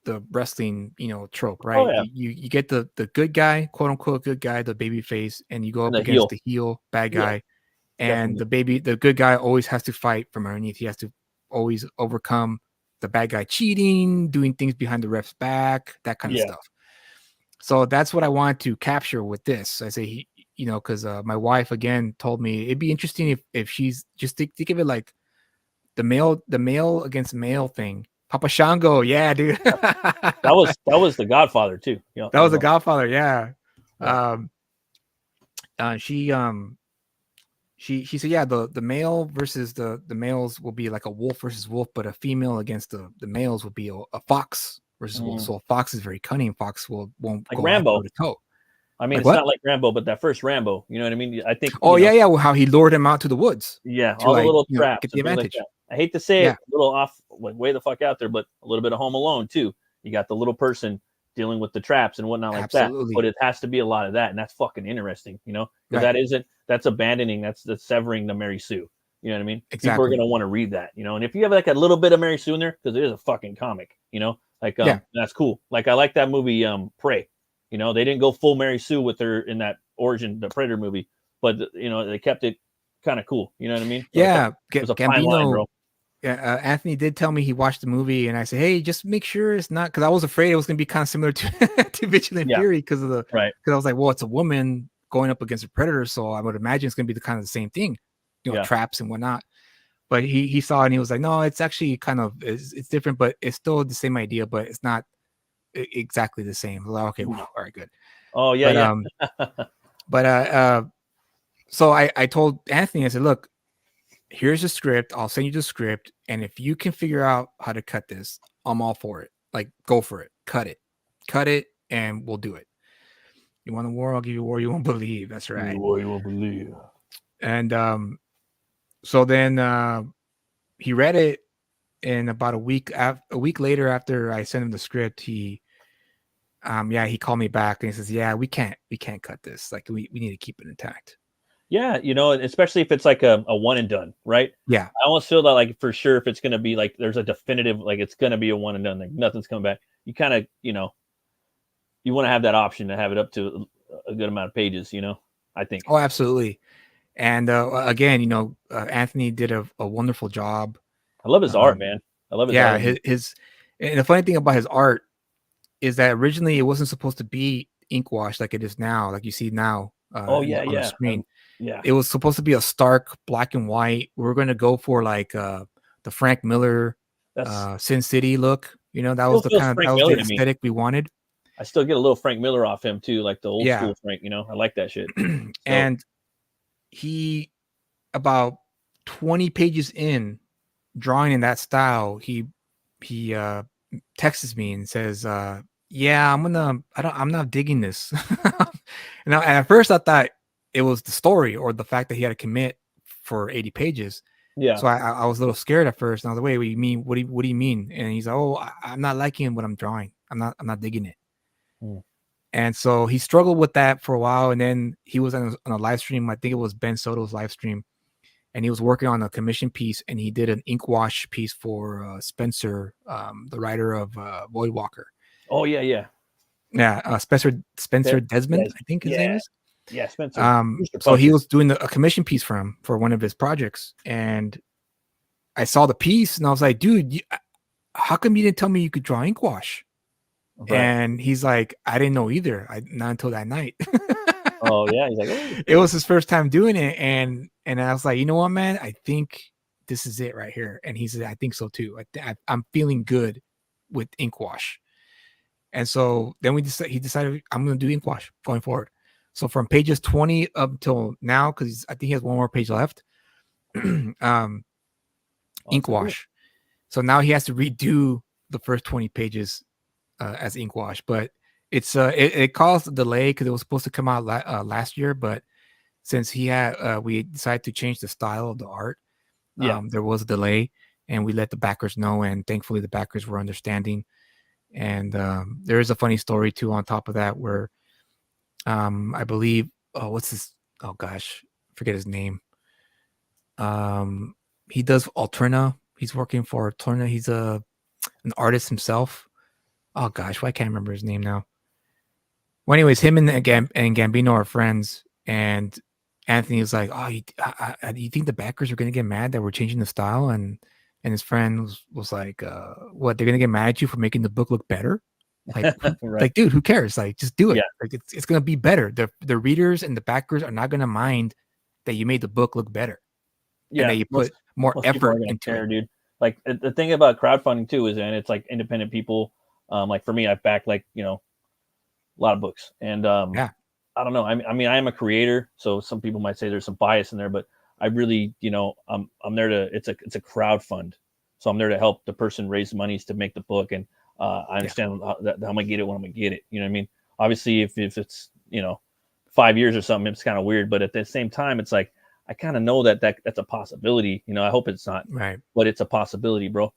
the wrestling trope, right? Oh, yeah. You get the good guy, quote unquote good guy, the baby face, and you go up against the heel bad guy, and the good guy always has to fight from underneath. He has to always overcome the bad guy cheating, doing things behind the ref's back, that kind of stuff. So that's what I wanted to capture with this. I say because my wife again told me it'd be interesting if she's just think of it like the male against male thing. Papa Shango, yeah, dude. that was the Godfather too. That was the Godfather, yeah. She said, yeah, the male versus the males will be like a wolf versus wolf, but a female against the males will be a fox versus wolf. So a fox is very cunning. Fox won't like go Rambo toe to toe. I mean, like it's what? not like Rambo, but that first Rambo, you know what I mean? I think. Oh yeah. Well, how he lured him out to the woods. Yeah, all the little traps, get the advantage. Like I hate to say it, a little off, way the fuck out there, but a little bit of Home Alone too. You got the little person dealing with the traps and whatnot like that. But it has to be a lot of that, and that's fucking interesting, because that's abandoning, that's severing the Mary Sue. You know what I mean? Exactly. People are gonna want to read that, and if you have like a little bit of Mary Sue in there, because it is a fucking comic, that's cool. Like I like that movie, Prey. They didn't go full Mary Sue with her in that Origin, the Predator movie, but they kept it kind of cool. You know what I mean? Yeah, it was a fine line, bro. Yeah, Anthony did tell me he watched the movie, and I said, "Hey, just make sure it's not," because I was afraid it was going to be kind of similar to to Vigilant Fury because of the Because I was like, well, it's a woman going up against a predator, so I would imagine it's going to be the kind of the same thing, traps and whatnot. But he saw it and he was like, "No, it's actually kind of it's different, but it's still the same idea, but it's not exactly the same." Like, okay, all right, good. Oh yeah, so I told Anthony, I said, "Look, here's the script. I'll send you the script. And if you can figure out how to cut this, I'm all for it. Like, go for it. Cut it, and we'll do it. You want a war? I'll give you a war you won't believe." That's right. War you won't believe. And so then he read it, and about a week later after I sent him the script, he called me back and he says, "Yeah, we can't cut this. Like, we need to keep it intact." Yeah, especially if it's like a one and done, right? Yeah. I almost feel that like for sure if it's gonna be like there's a definitive, like it's gonna be a one and done, like nothing's coming back. You kind of, you want to have that option to have it up to a good amount of pages, I think. Oh, absolutely. And again, Anthony did a wonderful job. I love his art, man. I love his art. Yeah, his and the funny thing about his art is that originally it wasn't supposed to be ink wash like it is now, like you see now on the screen. Yeah. It was supposed to be a stark black and white. We were gonna go for like the Frank Miller That's Sin City look. You know, still feels that Frank was the Miller to me. aesthetic we wanted. I still get a little Frank Miller off him too, like the old Yeah. school Frank. I like that shit. So And he, about 20 pages in, drawing in that style, he texts me and says, yeah, I'm not digging this. And at first I thought it was the story or the fact that he had to commit for 80 pages. yeah, So I was a little scared at first. And I was like, wait, what do you mean? What do you mean? And he's like, oh, I'm not liking what I'm drawing. I'm not digging it. Mm. And so he struggled with that for a while. And then he was on a live stream. I think it was Ben Soto's live stream. And he was working on a commission piece, and he did an ink wash piece for Spencer, the writer of Void Walker. Oh yeah. Yeah, Spencer Desmond, I think his name is. Yeah, Spencer. So he was doing a commission piece for him for one of his projects, and I saw the piece, and I was like, dude, how come you didn't tell me you could draw ink wash? Right. And he's like, I didn't know either. Not until that night. Oh yeah, he's like, oh. It was his first time doing it, and I was like, you know what, man, I think this is it right here. And he said, I think so too. I'm feeling good with ink wash. And so then he decided I'm going to do ink wash going forward. So from pages 20 up till now, because I think he has one more page left, ink wash. So now he has to redo the first 20 pages as ink wash, but it caused a delay because it was supposed to come out last year, but since we decided to change the style of the art, there was a delay, and we let the backers know, and thankfully the backers were understanding. And there is a funny story too on top of that where I believe forget his name. He does Alterna. He's working for Alterna. He's an artist himself. Oh gosh, why can't I remember his name now? Well, anyways, him and Gambino are friends, and Anthony was like, "Oh, you think the backers are gonna get mad that we're changing the style?" And his friend was like, "What? They're gonna get mad at you for making the book look better? Like, right. like, dude, who cares? Like, just do it. Yeah. Like, it's gonna be better. The readers and the backers are not gonna mind that you made the book look better, and that you put more effort into it, dude. Like the thing about crowdfunding too is, and it's like independent people. Like for me, I've backed a lot of books, and I don't know. I mean, I am a creator, so some people might say there's some bias in there, but I really, I'm there to. It's a crowd fund, so I'm there to help the person raise monies to make the book, and I understand that I'm gonna get it when I'm gonna get it. You know what I mean? Obviously, if it's 5 years or something, it's kind of weird, but at the same time, it's like I kind of know that's a possibility. I hope it's not, right? But it's a possibility, bro.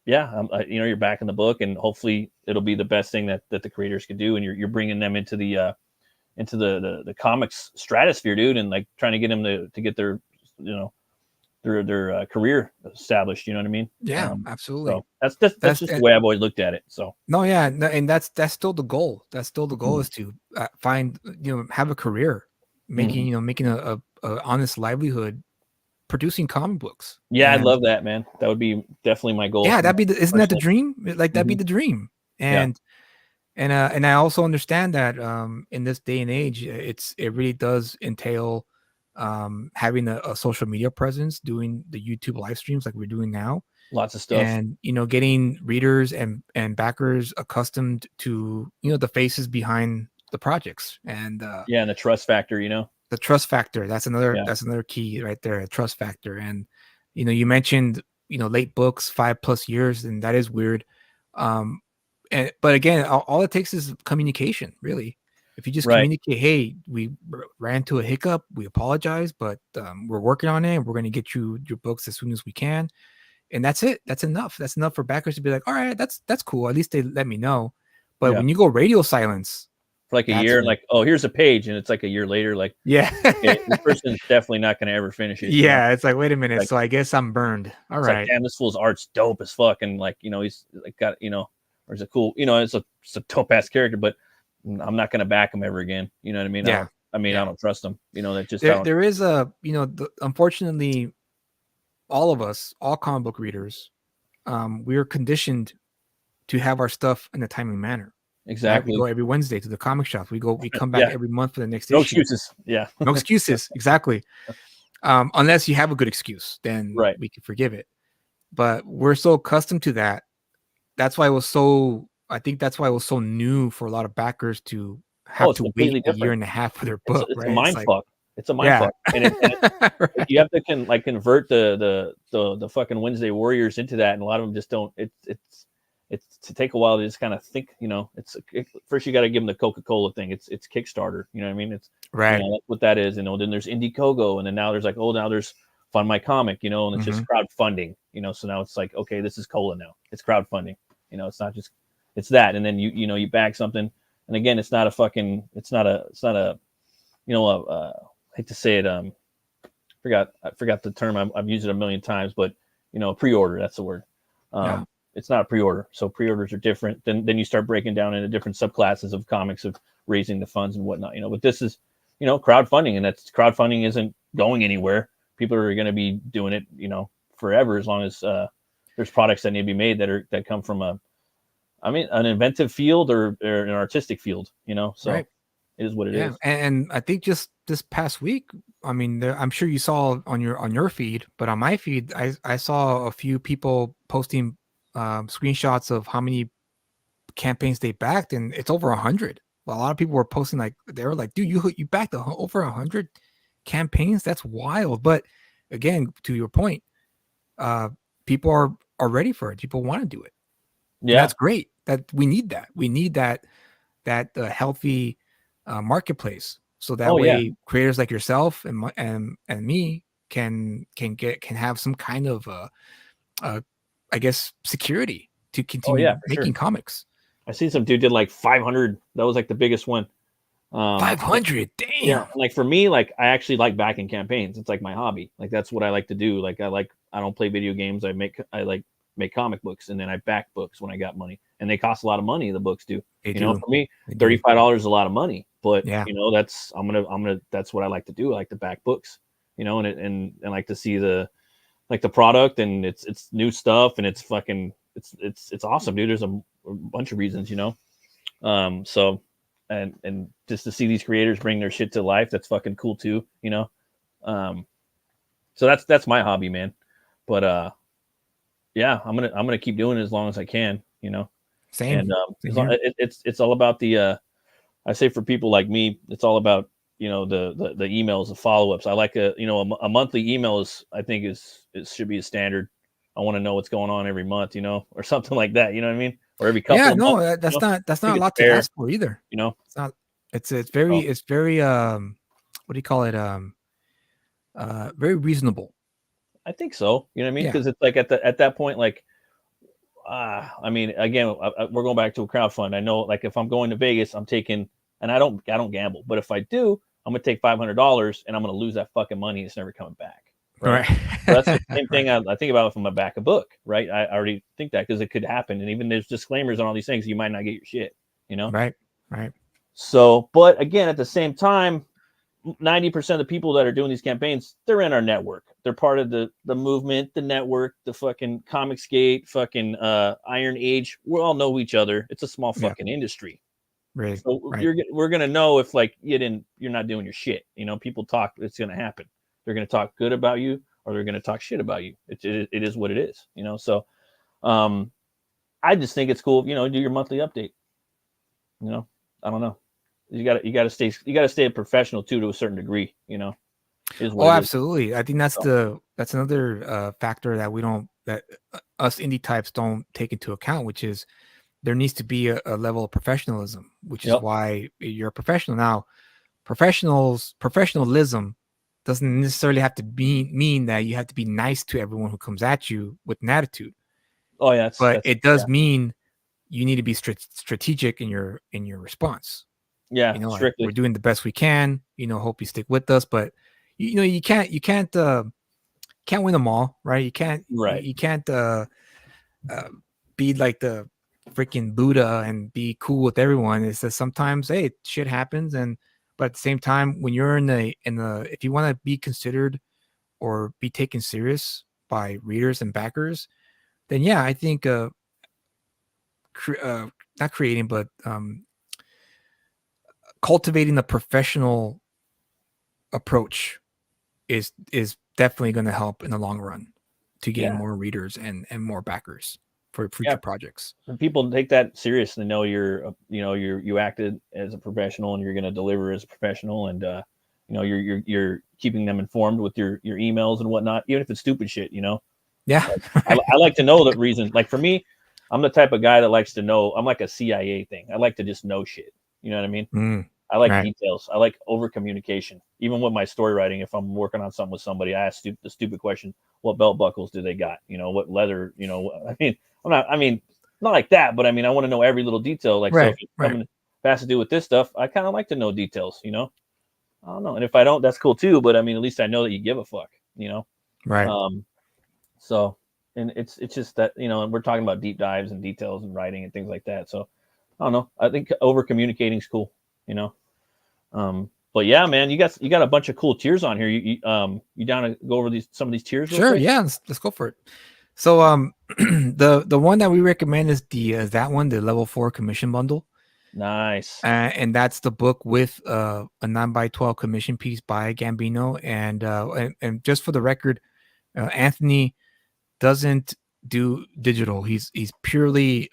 You're back in the book, and hopefully it'll be the best thing that the creators could do, and you're bringing them into the comics stratosphere, dude, and like trying to get them to get their their career established. You know what I mean? Yeah, absolutely. So that's just the way I've always looked at it. So and that's still the goal. That's still the goal, is to find, have a career making making a honest livelihood producing comic books. Yeah, I'd love that, man. That would be definitely my goal. Yeah, isn't that the dream? Like, that'd be the dream. And I also understand that in this day and age, it really does entail having a social media presence, doing the YouTube live streams like we're doing now. Lots of stuff. And getting readers and backers accustomed to the faces behind the projects, and and the trust factor, the trust factor. That's another key right there, trust factor. And you mentioned late books, 5+ years, and that is weird. But again, all it takes is communication, really. If you just communicate, hey, we ran to a hiccup, we apologize, but we're working on it, and we're going to get you your books as soon as we can. And that's it. That's enough. That's enough for backers to be like, all right, that's cool. At least they let me know. But when you go radio silence for like a year, like, oh, here's a page, and it's like a year later, like, okay, this person's definitely not going to ever finish it. Yeah, it's like, wait a minute, so I guess I'm burned. All right, like, damn, this fool's art's dope as fuck, and like, he's like got, or it's a cool, it's a dope ass character, but I'm not going to back him ever again. You know what I mean? Yeah. I don't trust him. That just there is unfortunately, all of us, all comic book readers, we are conditioned to have our stuff in a timely manner. exactly. We go every Wednesday to the comic shop. We come back Yeah. every month for the next No issue. excuses. Yeah. No excuses. Exactly. Unless you have a good excuse, then Right. we can forgive it. But we're so accustomed to that. That's why it was so. I think that's why it was so new for a lot of backers to have It's to wait completely a year different. and a half for their It's book. a Right? It's mind like, fuck. It's a mind yeah, fuck. And right. you have to convert the fucking Wednesday Warriors into that, and a lot of them just don't. It's to take a while to just kind of think. First you got to give them the Coca-Cola thing. It's Kickstarter. You know what I mean? It's Right. that's what that is. Then there's Indiegogo, and then now there's like, now there's Fund My Comic. And it's just crowdfunding. So now it's like, okay, this is cola now. It's crowdfunding. It's not just, it's that, and then you bag something, and again, it's not a I hate to say it, I forgot the term. I've used it a million times, but pre-order, that's the word. Yeah. It's not a pre-order. So pre-orders are different. Then you start breaking down into different subclasses of comics of raising the funds and whatnot. But this is crowdfunding, and that's crowdfunding isn't going anywhere. People are going to be doing it forever, as long as there's products that need to be made that come from an inventive field or an artistic field. So. Right. It is what it is. And I think just this past week, I mean, I'm sure you saw on your feed, but on my feed, I saw a few people posting screenshots of how many campaigns they backed, and it's over 100. Well, a lot of people were posting like, they were like, dude, you backed over 100 campaigns. That's wild. But again, to your point, people are ready for it. People want to do it. Yeah, and that's great. That we need that. We need that healthy marketplace, so that way creators like yourself and me can have some kind of I guess security to continue making comics. I see some dude did like 500. That was like the biggest one. 500, damn. Yeah, like for me, like I actually like backing campaigns. It's like my hobby. Like that's what I like to do. Like I don't play video games. I make comic books, and then I back books when I got money, and they cost a lot of money. The books do. For me, $35 is a lot of money, but that's that's what I like to do. I like to back books, and like to see the product, and it's new stuff, and it's fucking it's awesome, dude. There's a bunch of reasons, so and just to see these creators bring their shit to life, that's fucking cool too, so that's my hobby, man. But I'm gonna keep doing it as long as I can, Same. And it's all about the I say for people like me, it's all about the emails, the follow-ups. I like a monthly email I think should be a standard. I want to know what's going on every month, or something like that. You know what I mean? Or every couple. Yeah, of no, months, that's not a lot to ask for either. It's not. It's very what do you call it? Very reasonable. I think so. You know what I mean? Because it's like at that point, like, I mean, again, we're going back to a crowdfund. I know, like, if I'm going to Vegas, I'm taking, and I don't gamble, but if I do, I'm gonna take $500 and I'm gonna lose that fucking money. It's never coming back. Right. So that's the same thing I think about if I'm gonna back a book, right? I already think that because it could happen, and even there's disclaimers on all these things. You might not get your shit, Right. So, but again, at the same time, 90% of the people that are doing these campaigns, they're in our network. They're part of the movement, the network, the fucking Comicsgate, fucking Iron Age. We all know each other. It's a small fucking industry. Right. So we're gonna know if like you're not doing your shit. People talk. It's gonna happen. They're gonna talk good about you, or they're gonna talk shit about you. It is what it is. So, I just think it's cool. Do your monthly update. I don't know. You gotta stay a professional too, to a certain degree. Absolutely. I think that's another factor that us indie types don't take into account, which is there needs to be a level of professionalism, which is why you're a professional. Now, professionalism doesn't necessarily have to mean that you have to be nice to everyone who comes at you with an attitude. Oh yeah, but it does mean you need to be strategic in your response. Yeah, like, we're doing the best we can. Hope you stick with us, but you can't win them all, right? You can't be like the freaking Buddha and be cool with everyone. It's that sometimes, hey, shit happens, but at the same time, when you're in the if you want to be considered or be taken serious by readers and backers, then I think not creating, but cultivating a professional approach is definitely going to help in the long run to gain more readers and more backers for future projects. And people take that serious and know you acted as a professional and you're going to deliver as a professional, and you're keeping them informed with your emails and whatnot, even if it's stupid shit. Yeah, I like to know the reason. Like for me, I'm the type of guy that likes to know. I'm like a CIA thing. I like to just know shit. You know what I mean? I like details. I like over communication. Even with my story writing, if I'm working on something with somebody, I ask the stupid question: what belt buckles do they got? What leather? I mean, not like that, but I mean, I want to know every little detail. Like, so if it's something that has to do with this stuff, I kind of like to know details. I don't know. And if I don't, that's cool too. But I mean, at least I know that you give a fuck. Right. So, and it's just that and we're talking about deep dives and details and writing and things like that. So, I don't know. I think over communicating is cool. But yeah, man, you got a bunch of cool tiers on here. You down to go over some of these tiers? Sure. Yeah. Let's go for it. So, the one that we recommend is that one, the level 4 commission bundle. Nice. And that's the book with a 9x12 commission piece by Gambino. And just for the record, Anthony doesn't do digital. He's purely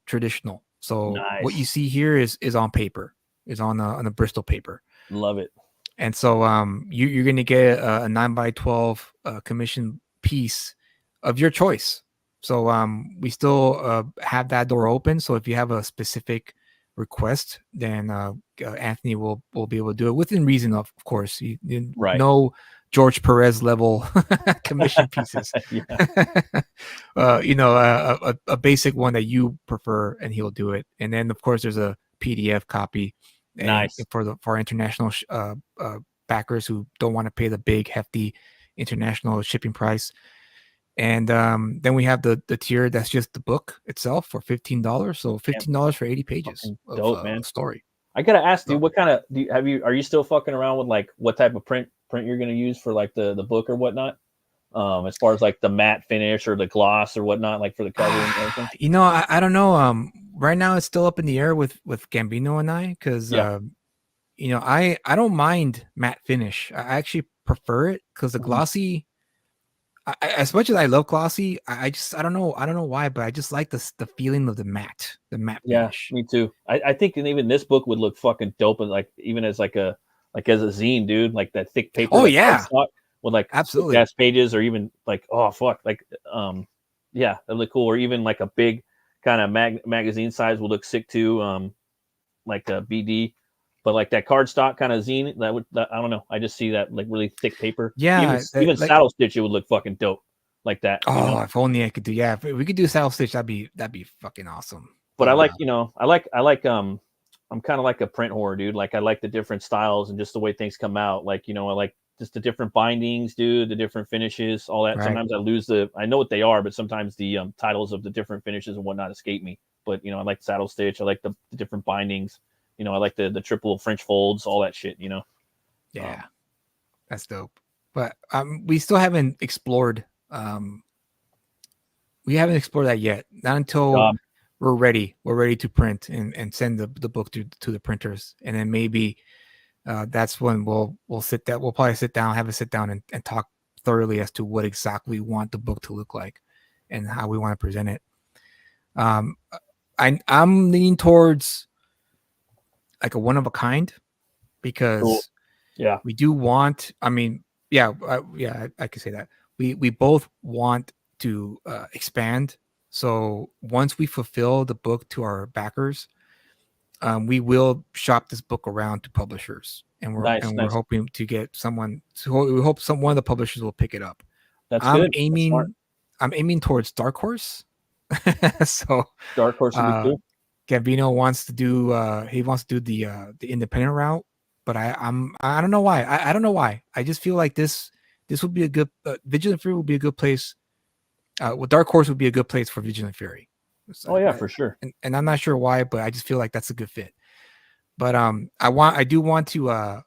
traditional. So what you see here is on paper, is on a Bristol paper. Love it. And so you're going to get a 9x12 commission piece of your choice. So we still have that door open. So if you have a specific request, then Anthony will be able to do it within reason, of course. No George Perez level commission pieces. A basic one that you prefer, and he'll do it. And then of course there's a PDF copy. Nice. For our international backers who don't want to pay the big hefty international shipping price. And then we have the tier that's just the book itself for $15. So $15 for 80 pages of story. I gotta ask you, what kind of are you still fucking around with like what type of print you're gonna use for like the book or whatnot? As far as like the matte finish or the gloss or whatnot, like for the cover and everything? I don't know. Right now it's still up in the air with Gambino and I, because I don't mind matte finish. I actually prefer it because the glossy, as much as I love glossy, I don't know why, but I just like the feeling of the matte finish. Me too. I think even this book would look fucking dope, and like even as as a zine, dude, like that thick paper. Oh yeah, with like absolutely gas pages, or even like that'd look cool. Or even like a big kind of magazine size would look sick too. Like a BD, but like that cardstock kind of zine, I don't know. I just see that like really thick paper. Yeah, even like, saddle stitch, it would look fucking dope like that. If only I could do. Yeah, if we could do saddle stitch, that'd be fucking awesome. But I like I'm kind of like a print whore, dude. Like I like the different styles and just the way things come out. Like I like just the different bindings, dude, the different finishes, all that. Right. Sometimes I know what they are, but sometimes the titles of the different finishes and whatnot escape me. But I like saddle stitch. I like the different bindings. I like the triple French folds, all that shit. Yeah, that's dope. But we still haven't explored. We haven't explored that yet. Not until we're ready. We're ready to print and send the book to the printers, and then maybe that's when we'll sit down. We'll probably have a sit down and talk thoroughly as to what exactly we want the book to look like and how we want to present it. I'm leaning towards like a one of a kind, because we do want. I could say that we both want to expand. So once we fulfill the book to our backers, we will shop this book around to publishers, and we're hoping to get someone. So we hope one of the publishers will pick it up. That's good. I'm aiming towards Dark Horse. So Dark Horse would be cool. Gambino wants to do the independent route, but I don't know why. I don't know why. I just feel like this would be a good Vigilant Fury would be a good place. Dark Horse would be a good place for Vigilant Fury. So, for sure. And I'm not sure why, but I just feel like that's a good fit. But I do want to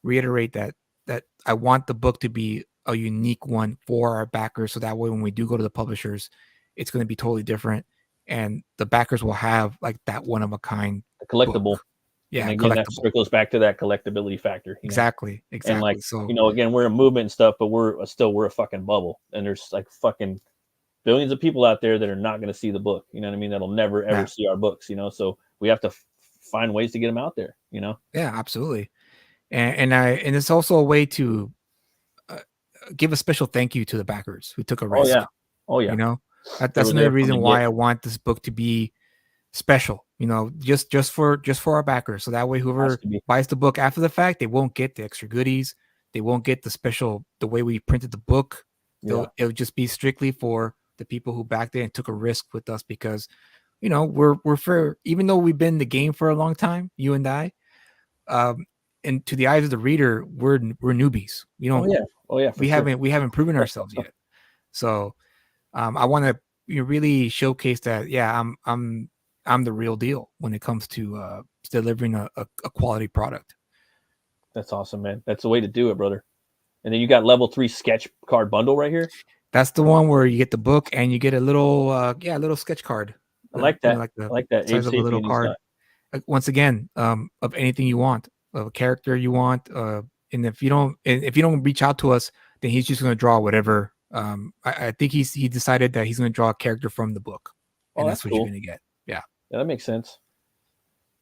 reiterate that I want the book to be a unique one for our backers, so that way when we do go to the publishers, it's going to be totally different, and the backers will have like that one of a kind A collectible. book. Yeah, and again, that collectible. goes back to that collectability factor. Exactly. And like, So again, we're a movement and stuff, but we're a fucking bubble, and there's like fucking billions of people out there that are not going to see the book. You know what I mean? That'll never ever see our books. So we have to find ways to get them out there. Yeah, absolutely. And it's also a way to give a special thank you to the backers who took a risk. Oh yeah. That's another reason why I want this book to be special. Just for our backers, so that way whoever buys the book after the fact, they won't get the extra goodies, they won't get the way we printed the book. It'll just be strictly for the people who backed it and took a risk with us, because we're fair, even though we've been in the game for a long time, you and I, and to the eyes of the reader, we're newbies. We don't we haven't proven ourselves yet. So I want to really showcase that I'm the real deal when it comes to delivering a quality product. That's awesome, man. That's the way to do it, brother. And then you got level 3 sketch card bundle right here. That's the one where you get the book and you get a little sketch card. I like that. I like that. Size of a little card. Once again, of anything you want, of a character you want, and if you don't reach out to us, then he's just going to draw whatever. I think he decided that he's going to draw a character from the book, and that's what you're going to get. Yeah, that makes sense.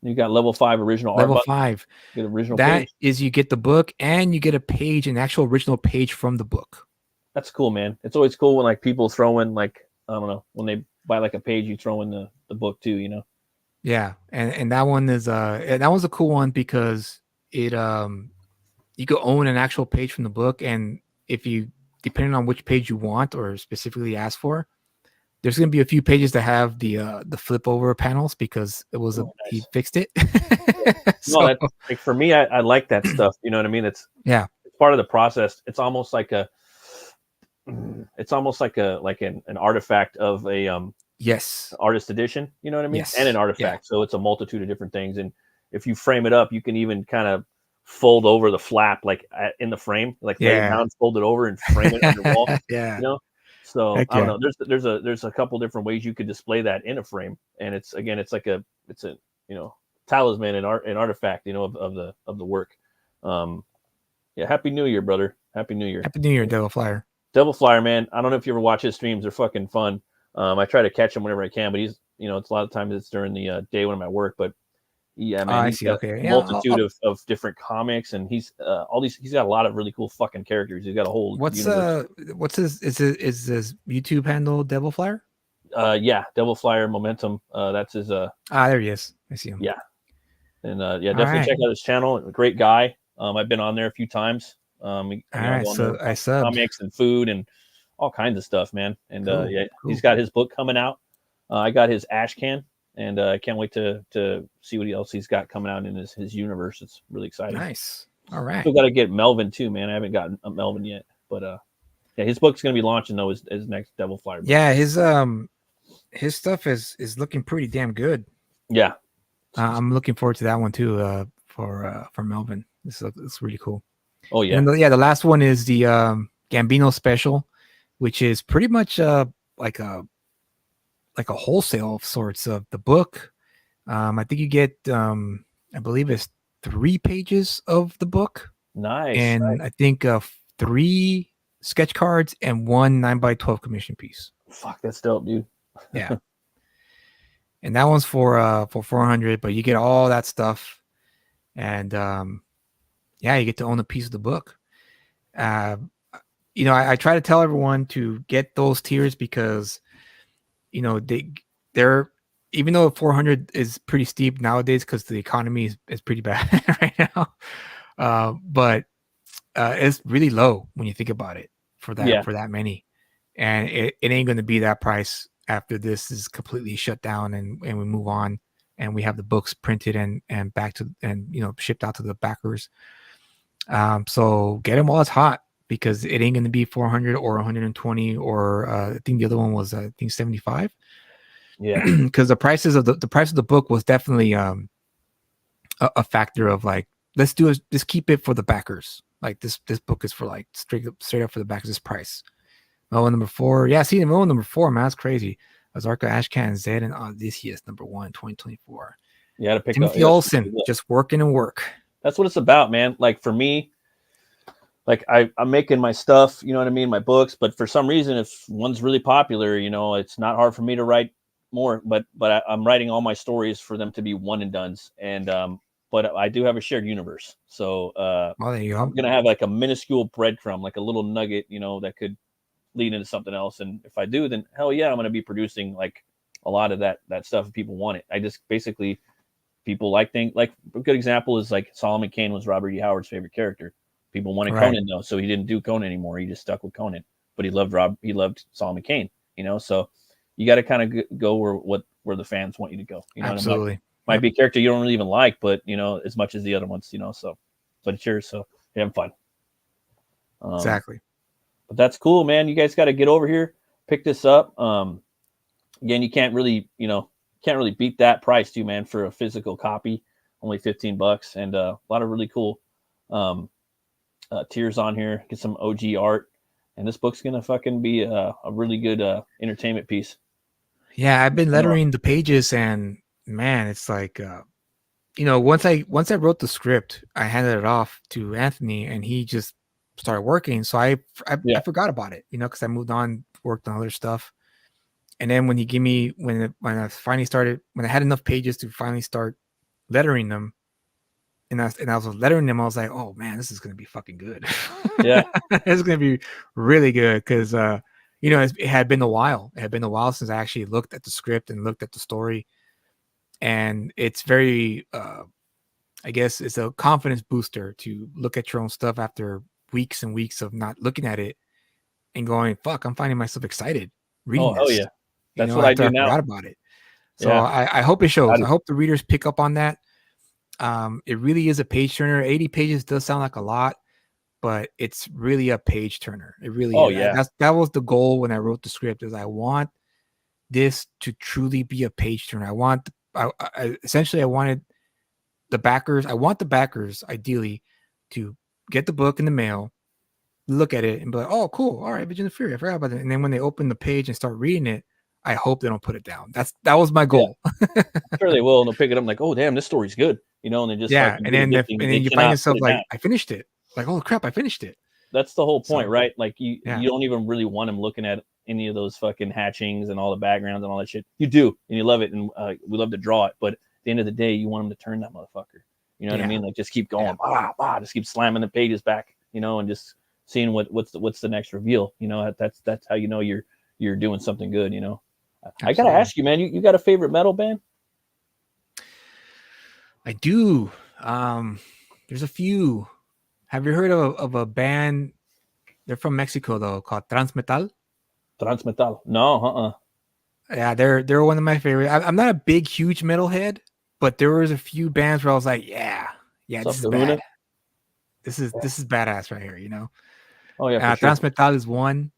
You got level 5 original art. Level 5. Get original. That page. is, you get the book and you get a page, an actual original page from the book. That's cool, man. It's always cool when like people throw in like, I don't know, when they buy like a page, you throw in the book too. Yeah, and that one is that one's a cool one because it you could own an actual page from the book, and if you, depending on which page you want or specifically ask for, there's going to be a few pages that have the flip over panels because it was nice. He fixed it. So, no, like for me, I like that stuff. You know what I mean? It's part of the process. It's almost like an artifact of a artist edition. You know what I mean? Yes. And an artifact. So it's a multitude of different things. And if you frame it up, you can even kind of fold over the flap like in the frame, like lay it down, fold it over, and frame it on your wall. So I don't know. There's a couple different ways you could display that in a frame, and it's like a talisman and artifact, of the work. Happy New Year, brother. Happy New Year. Happy New Year, Devil Flyer. Devil Flyer, man. I don't know if you ever watch his streams. They're fucking fun. I try to catch him whenever I can, but he's it's a lot of times it's during the day when I'm at work, but yeah, man. I see. Okay. A multitude of different comics, and he's he's got a lot of really cool fucking characters. He's got a whole what's his is his YouTube handle Devil Flyer? Devil Flyer Momentum. That's his there he is. I see him. Yeah. And definitely check out his channel. Great guy. I've been on there a few times. So I subbed. Comics and food and all kinds of stuff, man. And cool. He's got his book coming out. I got his Ash Can. And I can't wait to see what else he's got coming out in his universe. It's really exciting. Nice. All right. Still got to get Melvin too, man. I haven't gotten Melvin yet, but his book's gonna be launching though. His next Devil Flyer book. Yeah, his stuff is looking pretty damn good. Yeah, I'm looking forward to that one too. For Melvin, it's really cool. Oh yeah, and the last one is the Gambino special, which is pretty much like a wholesale of sorts of the book. I think you get I believe it's 3 pages of the book. Nice. And I think 3 sketch cards and 1 9x12 commission piece. Fuck, that's dope, dude. Yeah. And that one's for 400, but you get all that stuff, and you get to own a piece of the book. I try to tell everyone to get those tiers because they're even though 400 is pretty steep nowadays because the economy is pretty bad right now, but it's really low when you think about it for that many, and it ain't going to be that price after this is completely shut down and we move on and we have the books printed and back to and shipped out to the backers. So get them while it's hot, because it ain't going to be 400 or 120 or I think the other one was 75. Yeah, because the price of the book was definitely a factor of like, let's keep it for the backers. Like this book is for like straight up for the backers. This price. Melvin number 4, Melvin number 4, man, that's crazy. Ozarka, Ashcan, Zed, and Odysseus, #1, 2024. You got to pick up. Timothy Olsen, just working and work. That's what it's about, man. Like for me, like I'm making my stuff, you know what I mean, my books. But for some reason, if one's really popular, you know, it's not hard for me to write more. But I'm writing all my stories for them to be one and dones. And but I do have a shared universe, so Well, there you go. I'm gonna have like a minuscule breadcrumb, like a little nugget, you know, that could lead into something else. And if I do, then hell yeah, I'm gonna be producing like a lot of that stuff if people want it. I just basically people like things like a good example is like Solomon Kane was Robert E. Howard's favorite character. People wanted Conan though, so he didn't do Conan anymore. He just stuck with Conan, but he loved Solomon Kane, you know. So you got to kind of go where the fans want you to go. You know, absolutely. Might be a character you don't really even like, but you know, as much as the other ones, you know. So, but it's yours, so you're having fun. Exactly. But that's cool, man. You guys got to get over here, pick this up. Again, you can't really beat that price too, man, for a physical copy. Only $15, and a lot of really cool tiers on here. Get some OG art, and this book's gonna fucking be a really good entertainment piece. Yeah, I've been lettering the pages, and man, it's like you know, once I wrote the script, I handed it off to Anthony, and he just started working. So I forgot about it, you know, because I moved on, worked on other stuff. And then when he gave me when I finally started, when I had enough pages to finally start lettering them, and I was lettering them, I was like, oh man, this is gonna be fucking good. Yeah, it's gonna be really good because you know, it had been a while. It had been a while since I actually looked at the script and looked at the story, and it's very I guess it's a confidence booster to look at your own stuff after weeks and weeks of not looking at it and going, fuck, I'm finding myself excited reading this. Oh yeah. That's what I I do now. forgot about it. So yeah. I hope it shows. I hope the readers pick up on that. It really is a page turner. 80 pages does sound like a lot, but it's really a page turner. It really is. Yeah. That was the goal when I wrote the script, is I want this to truly be a page turner. Essentially I wanted the backers. I want the backers ideally to get the book in the mail, look at it and be like, oh, cool. All right, Vigilant Fury. I forgot about it. And then when they open the page and start reading it, I hope they don't put it down. That was my goal. Yeah. I'm sure they will, and they'll pick it up like, oh damn, this story's good. You know, and they just and then you find yourself like, I finished it. Like, oh crap, I finished it. That's the whole point, right? Like you don't even really want them looking at any of those fucking hatchings and all the backgrounds and all that shit. You do, and you love it, and we love to draw it. But at the end of the day, you want them to turn that motherfucker. You know what I mean? Like just keep going, just keep slamming the pages back, you know, and just seeing what's the next reveal. You know, that's how you know you're doing something good. You know. Absolutely. I gotta ask you, man. You got a favorite metal band? I do. There's a few. Have you heard of a band? They're from Mexico though, called Transmetal. Transmetal? No, Yeah, they're one of my favorite. I'm not a big, huge metalhead, but there was a few bands where I was like, yeah, this is bad. This is badass right here, you know. Oh yeah, sure. Transmetal is one.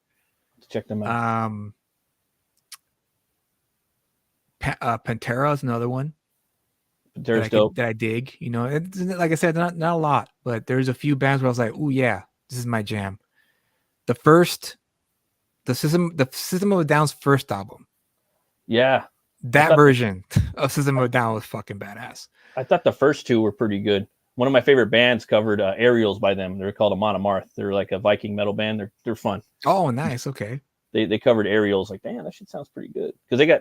Let's check them out. Pantera is another one. Pantera's dope. That I dig. You know, it's, like I said, not a lot, but there's a few bands where I was like, oh yeah, this is my jam. The System of a Down's first album. Yeah. That version of System of a Down was fucking badass. I thought the first two were pretty good. One of my favorite bands covered Aerials by them. They're called Amon Amarth. They're like a Viking metal band. They're fun. Oh, nice. Okay. They covered Aerials. Like, damn, that shit sounds pretty good. Because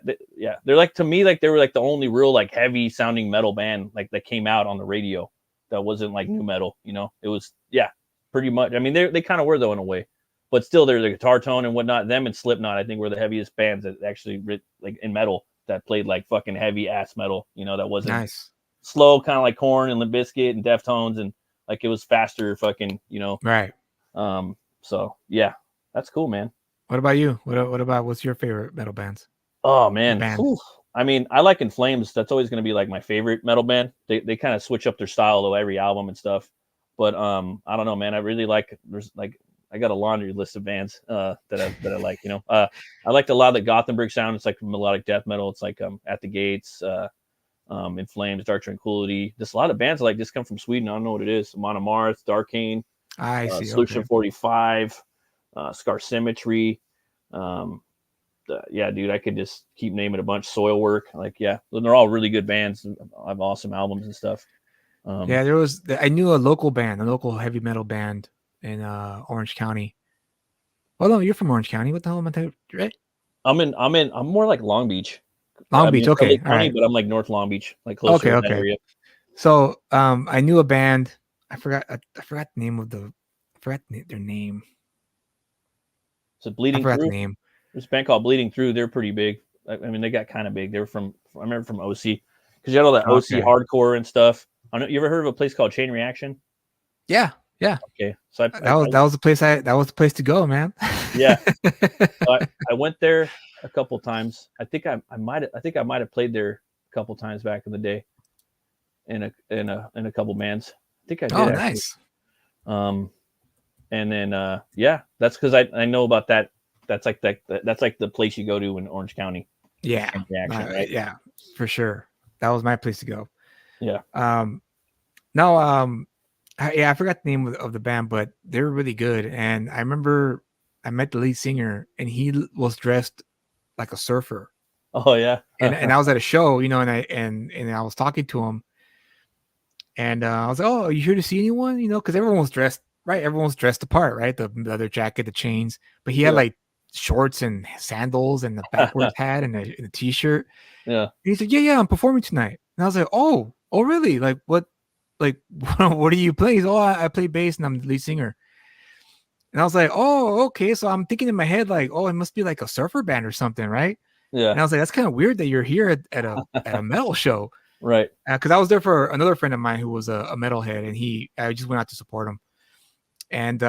they're like, to me, like they were like the only real like heavy sounding metal band like that came out on the radio that wasn't like new metal. You know, it was pretty much. I mean, they kind of were though in a way, but still they're the guitar tone and whatnot. Them and Slipknot, I think, were the heaviest bands that actually like in metal that played like fucking heavy ass metal. You know, that wasn't nice. Slow, kind of like Korn and Limp Bizkit and Deftones, and like it was faster, fucking, you know. Right. So yeah, that's cool, man. What about you? What about what's your favorite metal bands? Oh man, I mean, I like In Flames. That's always going to be like my favorite metal band. They kind of switch up their style though every album and stuff. But I don't know, man. I really like. There's like I got a laundry list of bands that I like. You know, I liked a lot of the Gothenburg sound. It's like melodic death metal. It's like At the Gates. In Flames, Dark Tranquility. Just a lot of bands like this come from Sweden. I don't know what it is. Amon Amarth, Darkane, I see. Solution 45, Scar Symmetry. yeah, dude, I could just keep naming a bunch. Soil Work, like, yeah, they're all really good bands. I have awesome albums and stuff. Yeah, I knew a local band, a local heavy metal band in Orange County. Well, no, you're from Orange County. What the hell am I talking? Right? I'm more like Long Beach. Long I Beach. mean, Okay, LA all County, right. but I'm like North Long Beach, like closer Okay, to that okay. area. So, I knew a band. I forgot the name of their name. So I Bleeding forgot the Through. name. There's a band called Bleeding Through. They're pretty big. I mean, they got kind of big. They were I remember from OC, because you had all that OC Okay. hardcore and stuff. I don't know. You ever heard of a place called Chain Reaction? Yeah, yeah. Okay, so That was the place that was the place to go, man. yeah. I went there a couple times. I think I might have played there a couple times back in the day, in a couple bands. I think I did. Oh, actually. nice. And then yeah, that's because I know about that. That's like the place you go to in Orange County. Yeah, Reaction, right? yeah, for sure. That was my place to go. Yeah. No, I forgot the name of the band, but they were really good. And I remember I met the lead singer, and he was dressed like a surfer. Oh yeah. And I was at a show, and I was talking to him, and I was like, "Oh, are you here to see anyone?" Because everyone was dressed right. Everyone's dressed apart, right? The leather jacket, the chains, but he had like shorts and sandals and the backwards hat and a t-shirt. Yeah. And he's like, "Yeah, I'm performing tonight." And I was like, "Oh, really? Like what? Like what do you play?" He's, "Oh, I play bass and I'm the lead singer." And I was like, "Oh, okay." So I'm thinking in my head like, "Oh, it must be like a surfer band or something, right?" Yeah. And I was like, "That's kind of weird that you're here at a metal show." Right. Because I was there for another friend of mine who was a metalhead, and I just went out to support him. And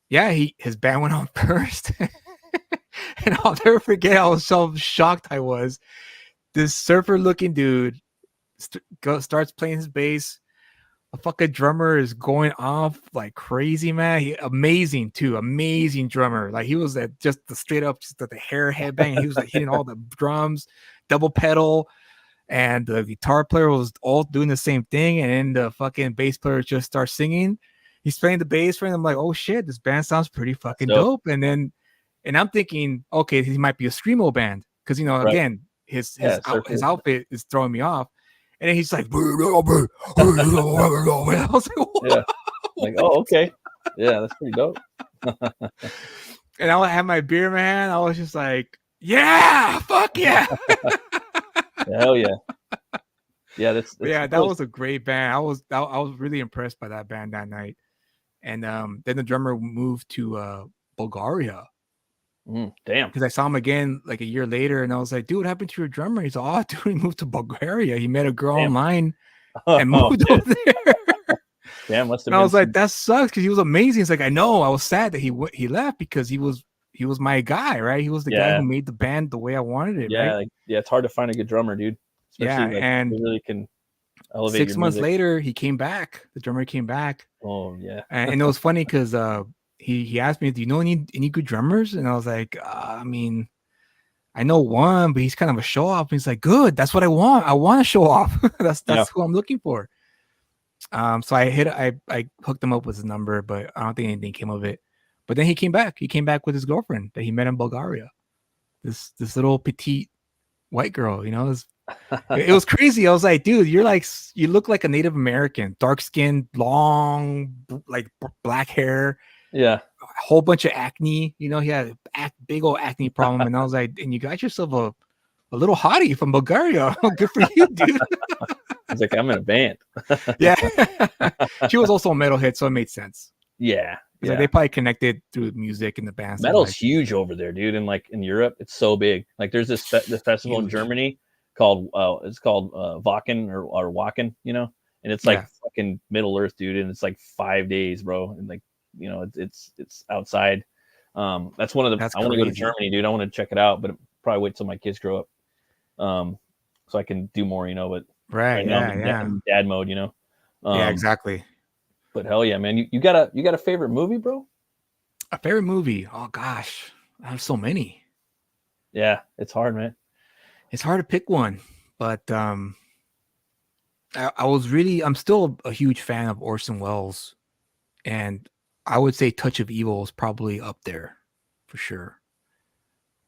yeah, his band went on first, and I'll never forget how so shocked I was. This surfer-looking dude starts playing his bass. A fucking drummer is going off like crazy, man. Amazing too, amazing drummer. Like he was just the straight up, just the hair headbang. He was like hitting all the drums, double pedal. And the guitar player was all doing the same thing, and then the fucking bass player just starts singing. He's playing the bass for him. I'm like, oh shit, this band sounds pretty fucking dope. And I'm thinking, okay, he might be a screamo band because Right. again, his outfit is throwing me off. And then he's like, I was like, yeah, like, oh, okay, yeah, that's pretty dope. And I had my beer, man. I was just like, yeah, fuck yeah. Hell yeah. Yeah, that's that was a great band. I was really impressed by that band that night. And then the drummer moved to Bulgaria. Damn. Because I saw him again like a year later, and I was like, dude, what happened to your drummer? He's like, oh, dude, he moved to Bulgaria. He met a girl online and moved over there. Damn, must have been. I was like, that sucks, because he was amazing. It's like, I know. I was sad that he left, because he was my guy, right? He was the guy who made the band the way I wanted it. Yeah, right? It's hard to find a good drummer, dude. Especially, and he really can elevate 6 your months music. later, he came back. The drummer came back. Oh yeah. And it was funny because he asked me, do you know any good drummers? And I was like, I mean, I know one, but he's kind of a show off. And he's like, good, that's what I want. I want to show off. that's who I'm looking for. So I hooked him up with his number, but I don't think anything came of it. But then he came back. He came back with his girlfriend that he met in Bulgaria. This little petite white girl, it was crazy. I was like, dude, you look like a Native American, dark skin, long, like black hair. Yeah. A whole bunch of acne. He had a big old acne problem. And I was like, and you got yourself a little hottie from Bulgaria. Good for you, dude. He's like, I'm in a band. Yeah. She was also a metalhead, so it made sense. Yeah. Like they probably connected through music and the band. Metal's huge over there, dude. And like in Europe, it's so big. Like there's this festival in Germany called Wacken or Wacken, and it's like fucking Middle Earth, dude. And it's like 5 days, bro. And like, it's outside. That's one of the. I want to go to Germany, dude. I want to check it out, but probably wait till my kids grow up, so I can do more, But right now I'm in dad mode, yeah, exactly. But hell yeah, man! You got a favorite movie, bro? A favorite movie? Oh gosh, I have so many. Yeah, it's hard, man. It's hard to pick one, but I'm still a huge fan of Orson Welles, and I would say Touch of Evil is probably up there for sure.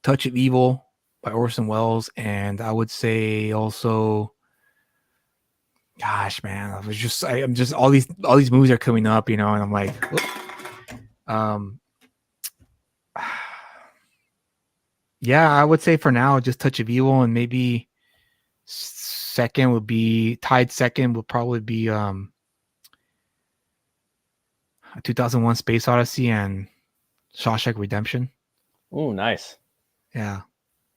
Touch of Evil, by Orson Welles, and I would say also, gosh, man, I'm just all these movies are coming up, and I'm like, um, yeah, I would say for now, just Touch of Evil, and maybe second would be tied. Second would probably be 2001: Space Odyssey and Shawshank Redemption. Oh, nice. Yeah.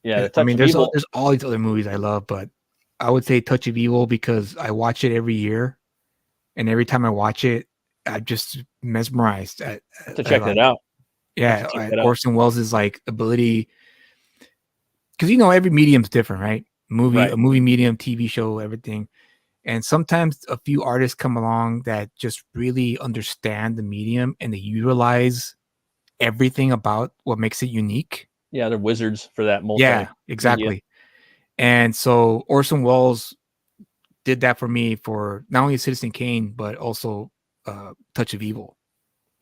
Yeah, the I Touch mean, of there's Evil. there's all these other movies I love, but I would say Touch of Evil because I watch it every year, and every time I watch it, I'm just mesmerized To check that like, out. Have to yeah, check at that out. Orson Welles' like ability, because every medium's different, right? Right. A movie medium, TV show, everything. And sometimes a few artists come along that just really understand the medium and they utilize everything about what makes it unique. Yeah, they're wizards for that Yeah, media. exactly. And so Orson Welles did that for me for not only Citizen Kane, but also Touch of Evil.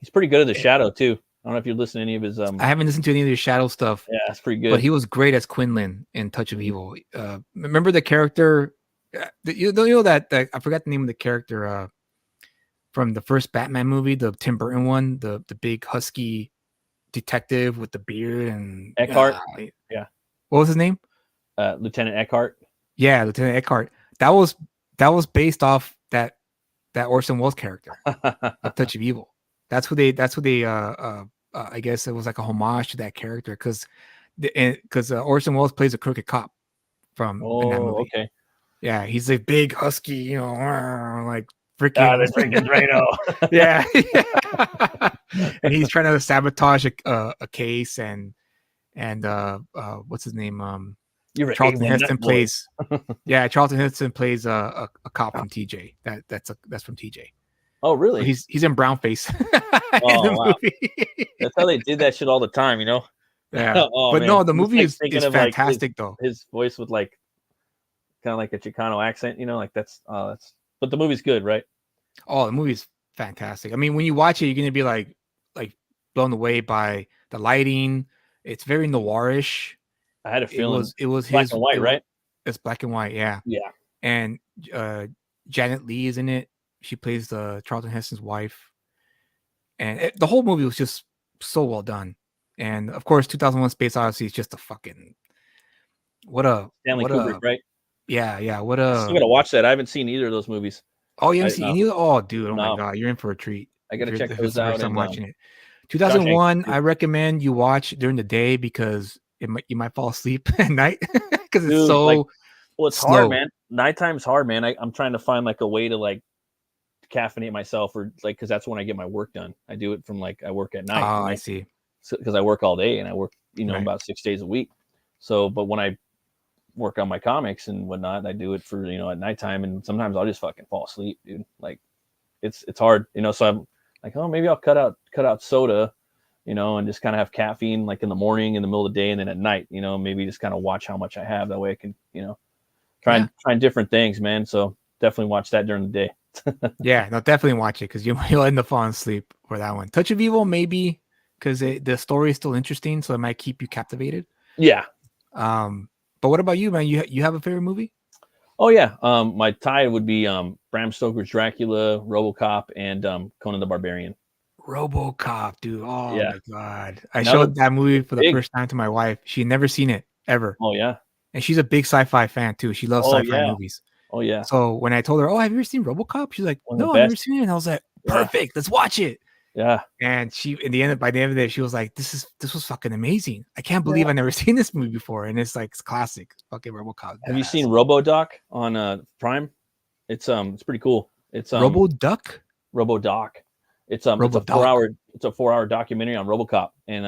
He's pretty good at The Shadow too. I don't know if you listen to any of his. I haven't listened to any of the Shadow stuff. Yeah, that's pretty good. But he was great as Quinlan in Touch of Evil. Remember the character? You know that I forgot the name of the character from the first Batman movie, the Tim Burton one, the big husky detective with the beard and Eckhart. Yeah. What was his name? Lieutenant Eckhart. Yeah, Lieutenant Eckhart. That was based off that Orson Welles character of Touch of Evil. That's who they I guess it was like a homage to that character because Orson Welles plays a crooked cop in that movie. Okay. Yeah, he's a big husky, like freaking. The freaking Drano. Yeah. And he's trying to sabotage a case and what's his name? Charlton Heston plays. Yeah, Charlton Heston plays a cop from TJ. That's from TJ. Oh, really? So he's in brownface. Wow. That's how they did that shit all the time, Yeah. Oh, but man. no, the movie is Like fantastic though. His voice with like kind of like a Chicano accent, like that's but the movie's good, right? Oh, the movie's fantastic. I mean, when you watch it, you're gonna be like blown away by the lighting. It's very noirish. I had a feeling it was black his and white, right? It's black and white, yeah. Yeah. And Janet Leigh is in it. She plays the Charlton Heston's wife. And the whole movie was just so well done. And of course, 2001: Space Odyssey is just a fucking Stanley Kubrick, right? Yeah. I still gotta watch that. I haven't seen either of those movies. Oh, you haven't seen either? Oh, dude! Oh No. my god, you're in for a treat. I gotta check those out. I'm watching it. 2001, I recommend you watch during the day because you might fall asleep at night because it's so. It's slow. hard, man. Nighttime's hard, man. I'm trying to find like a way to like caffeinate myself or like because that's when I get my work done. I do it from like I work at night. Oh, I see. Because I work all day and I work, right. about 6 days a week. So, but when I work on my comics and whatnot, I do it for at nighttime, and sometimes I'll just fucking fall asleep, dude. Like, it's hard, So I'm like, oh, maybe I'll cut out soda, and just kind of have caffeine like in the morning, in the middle of the day, and then at night, maybe just kind of watch how much I have. That way I can, trying different things, man. So definitely watch that during the day. Yeah, no, definitely watch it because you'll end up falling asleep for that one. Touch of Evil, maybe because the story is still interesting, so it might keep you captivated. Yeah. But what about you, man? You have a favorite movie? Oh yeah. My tie would be Bram Stoker's Dracula, RoboCop, and Conan the Barbarian. RoboCop, dude. Oh yeah. My god. I showed that movie for the first time to my wife. She had never seen it ever. Oh yeah. And she's a big sci-fi fan too. She loves sci-fi movies. Oh yeah. So when I told her, "Oh, have you ever seen RoboCop?" She's like, "No, I've never seen it." And I was like, "Perfect, let's watch it." Yeah. And by the end of the day, she was like, "This was fucking amazing. I can't believe I've never seen this movie before." And it's like it's classic, fucking RoboCop. Have you seen RoboDoc on Prime? It's pretty cool. It's RoboDoc. It's a 4-hour documentary on RoboCop, and